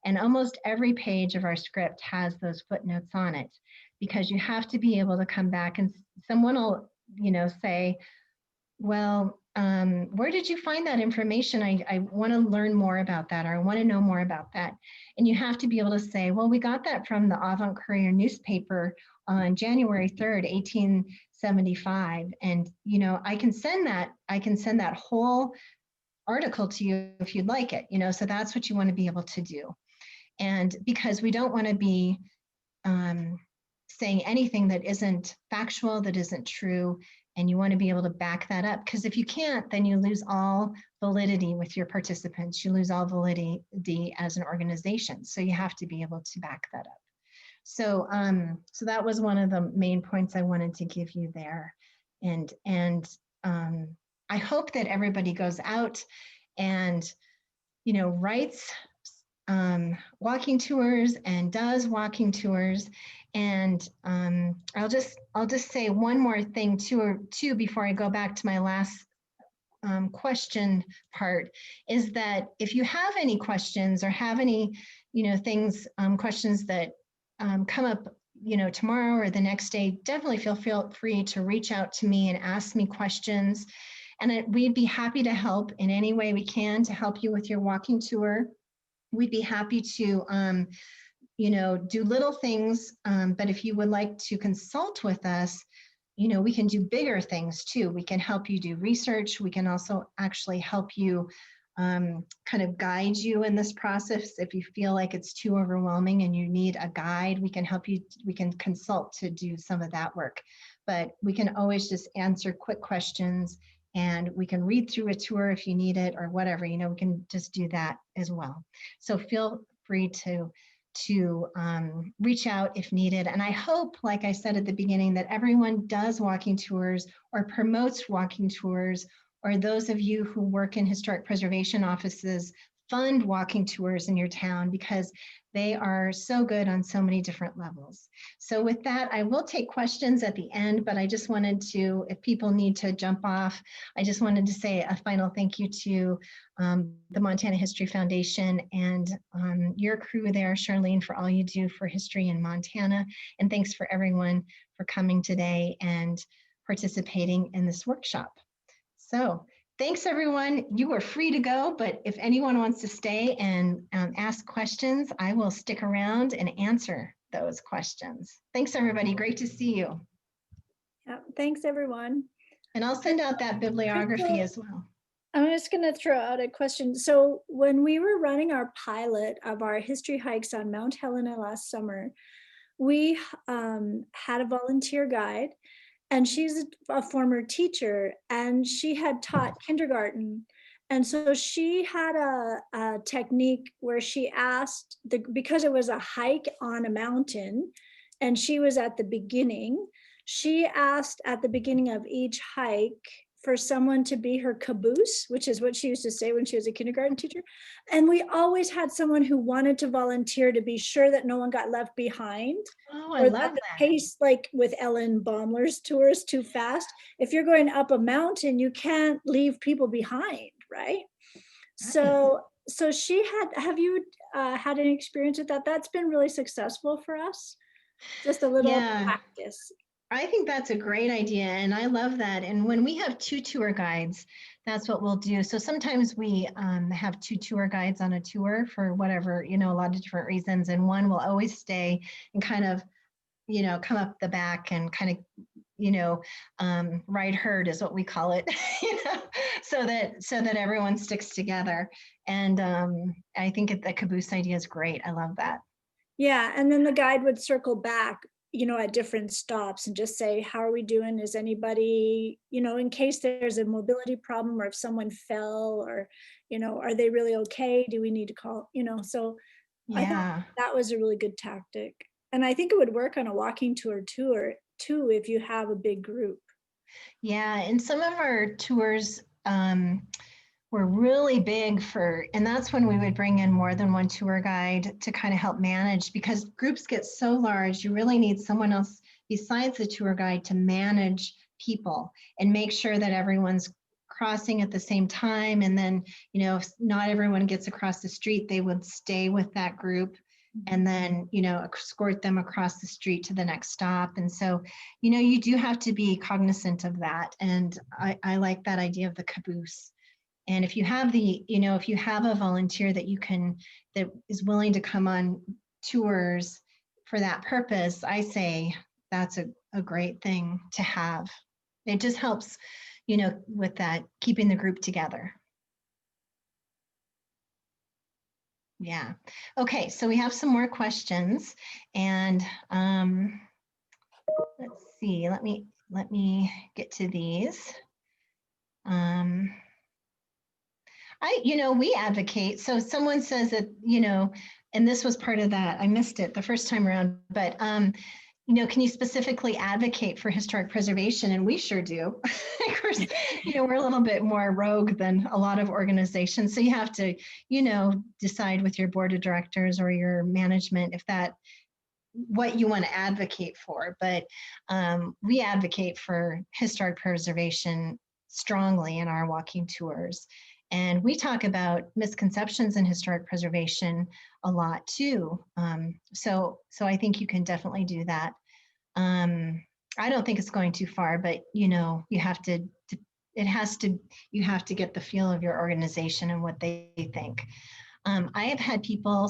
And almost every page of our script has those footnotes on it because you have to be able to come back and someone will, say, well, where did you find that information? I want to learn more about that, or I want to know more about that. And you have to be able to say, well, we got that from the Avant-Courier newspaper on January 3rd, 1875. And, I can send that whole article to you if you'd like it, so that's what you want to be able to do. And because we don't want to be saying anything that isn't factual, that isn't true, and you want to be able to back that up. Because if you can't, then you lose all validity with your participants. You lose all validity as an organization. So you have to be able to back that up. So, so that was one of the main points I wanted to give you there. And I hope that everybody goes out and, writes walking tours and does walking tours. And I'll just say one more thing too before I go back to my last question part, is that if you have any questions or have any, things, questions that come up, tomorrow or the next day, definitely feel free to reach out to me and ask me questions. And we'd be happy to help in any way we can to help you with your walking tour. We'd be happy to, do little things. But if you would like to consult with us, we can do bigger things too. We can help you do research. We can also actually help you kind of guide you in this process. If you feel like it's too overwhelming and you need a guide, we can help you. We can consult to do some of that work. But we can always just answer quick questions, and we can read through a tour if you need it or whatever. We can just do that as well. So feel free to reach out if needed. And I hope, like I said at the beginning, that everyone does walking tours or promotes walking tours, or those of you who work in historic preservation offices fund walking tours in your town, because they are so good on so many different levels. So with that, I will take questions at the end, but I just wanted to, if people need to jump off, I just wanted to say a final thank you to the Montana History Foundation and your crew there, Charlene, for all you do for history in Montana. And thanks for everyone for coming today and participating in this workshop. So thanks, everyone. You are free to go, but if anyone wants to stay and ask questions, I will stick around and answer those questions. Thanks, everybody. Great to see you. Yeah, thanks, everyone. And I'll send out that bibliography as well. I'm just going to throw out a question. So when we were running our pilot of our history hikes on Mount Helena last summer, we had a volunteer guide, and she's a former teacher, and she had taught kindergarten. And so she had a technique where she asked, because it was a hike on a mountain and she was at the beginning, she asked at the beginning of each hike for someone to be her caboose, which is what she used to say when she was a kindergarten teacher. And we always had someone who wanted to volunteer to be sure that no one got left behind. Oh, I love that. Pace, like with Ellen Baumler's tours, too fast. If you're going up a mountain, you can't leave people behind, right? So she have you had any experience with that? That's been really successful for us. Just a little practice. I think that's a great idea, and I love that. And when we have two tour guides, that's what we'll do. So sometimes we have two tour guides on a tour for whatever, a lot of different reasons. And one will always stay and kind of, come up the back and kind of, ride herd is what we call it, so that everyone sticks together. And I think the caboose idea is great. I love that. Yeah, and then the guide would circle back at different stops and just say, how are we doing? Is anybody, in case there's a mobility problem, or if someone fell, or, are they really okay? Do we need to call, so I thought that was a really good tactic. And I think it would work on a walking tour too, if you have a big group. Yeah, and some of our tours were really big and that's when we would bring in more than one tour guide to kind of help manage, because groups get so large, you really need someone else besides the tour guide to manage people and make sure that everyone's crossing at the same time. And then, if not everyone gets across the street, they would stay with that group and then, escort them across the street to the next stop. And so, you do have to be cognizant of that. And I like that idea of the caboose. And if you have if you have a volunteer that is willing to come on tours for that purpose, I say that's a great thing to have. It just helps, with that, keeping the group together. Yeah. Okay, so we have some more questions, and let's see. Let me get to these. We advocate. So someone says that, and this was part of that. I missed it the first time around, but, can you specifically advocate for historic preservation? And we sure do. Of course, we're a little bit more rogue than a lot of organizations. So you have to, decide with your board of directors or your management what you want to advocate for. But we advocate for historic preservation strongly in our walking tours. And we talk about misconceptions in historic preservation a lot too. So I think you can definitely do that. I don't think it's going too far, but you know, you have to get the feel of your organization and what they think. I have had people,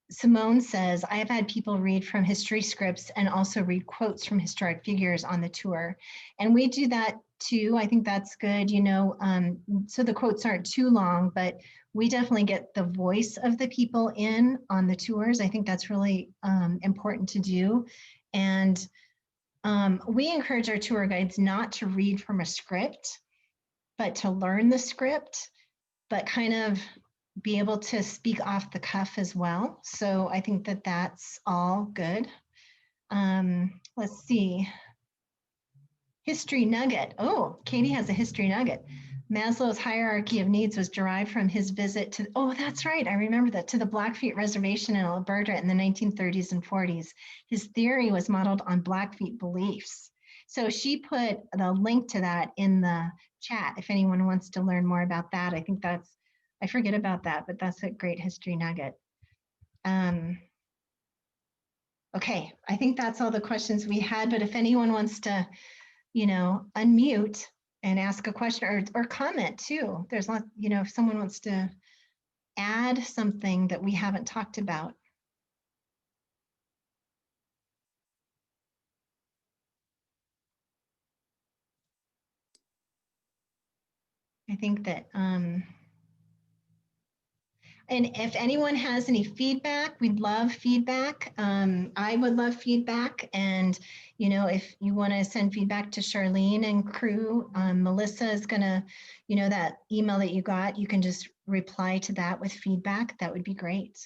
Simone says, I have had people read from history scripts and also read quotes from historic figures on the tour. And we do that too. I think that's good, you know, so the quotes aren't too long, but we definitely get the voice of the people in on the tours. I think that's really important to do. And we encourage our tour guides not to read from a script, but to learn the script, but kind of be able to speak off the cuff as well. So I think that that's all good. Let's see. History nugget. Oh, Katie has a history nugget. Maslow's hierarchy of needs was derived from his visit to, oh, that's right, I remember that, to the Blackfeet Reservation in Alberta in the 1930s and 40s. His theory was modeled on Blackfeet beliefs. So she put the link to that in the chat if anyone wants to learn more about that. I think that's, I forget about that, but that's a great history nugget. Okay, I think that's all the questions we had, but if anyone wants to, you know, unmute and ask a question or comment too. There's lots, you know, if someone wants to add something that we haven't talked about. I think that, and if anyone has any feedback, we'd love feedback. I would love feedback. And, you know, if you want to send feedback to Charlene and crew, Melissa is going to, you know, that email that you got, you can just reply to that with feedback. That would be great.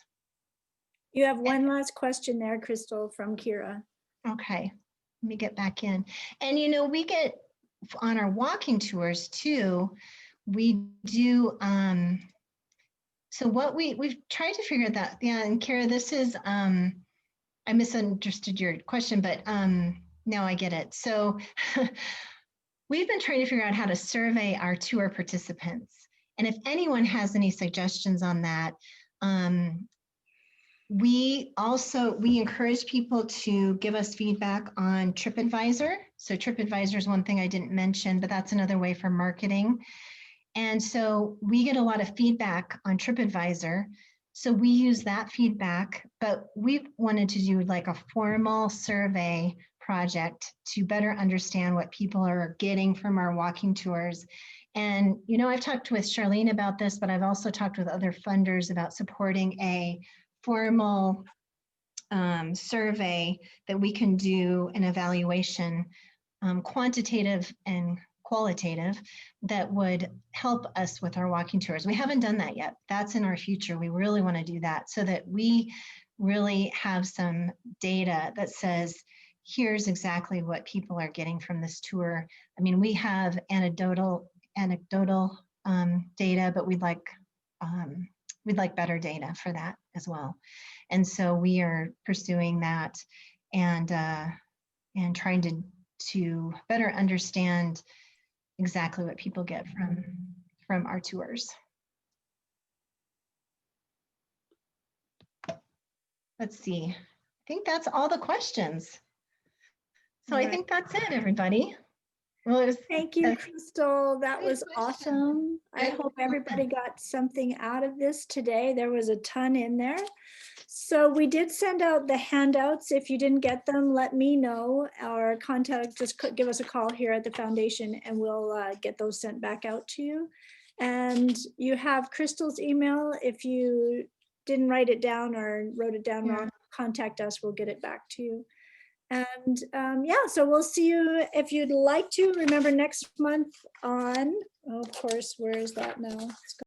You have one last question there, Crystal, from Kira. Okay, let me get back in. And, you know, we get on our walking tours too, we do, so what we've tried to figure that, yeah, and Kara, this is, I misunderstood your question, but now I get it. So we've been trying to figure out how to survey our tour participants. And if anyone has any suggestions on that, we encourage people to give us feedback on TripAdvisor. So TripAdvisor is one thing I didn't mention, but that's another way for marketing. And so we get a lot of feedback on TripAdvisor. So we use that feedback, but we wanted to do like a formal survey project to better understand what people are getting from our walking tours. And, you know, I've talked with Charlene about this, but I've also talked with other funders about supporting a formal survey that we can do an evaluation, quantitative and qualitative, that would help us with our walking tours. We haven't done that yet. That's in our future. We really want to do that so that we really have some data that says, here's exactly what people are getting from this tour. I mean, we have anecdotal data, but we'd like better data for that as well. And so we are pursuing that and trying to better understand exactly what people get from our tours. Let's see. I think that's all the questions. So I think that's it, everybody. Well, thank you, Crystal. That was awesome. I hope everybody got something out of this today. There was a ton in there. So we did send out the handouts. If you didn't get them, let me know. Our contact, just give us a call here at the foundation and we'll get those sent back out to you. And you have Crystal's email. If you didn't write it down or wrote it down wrong, contact us. We'll get it back to you. And yeah, so we'll see you if you'd like to. Remember next month on, oh, of course, where is that now?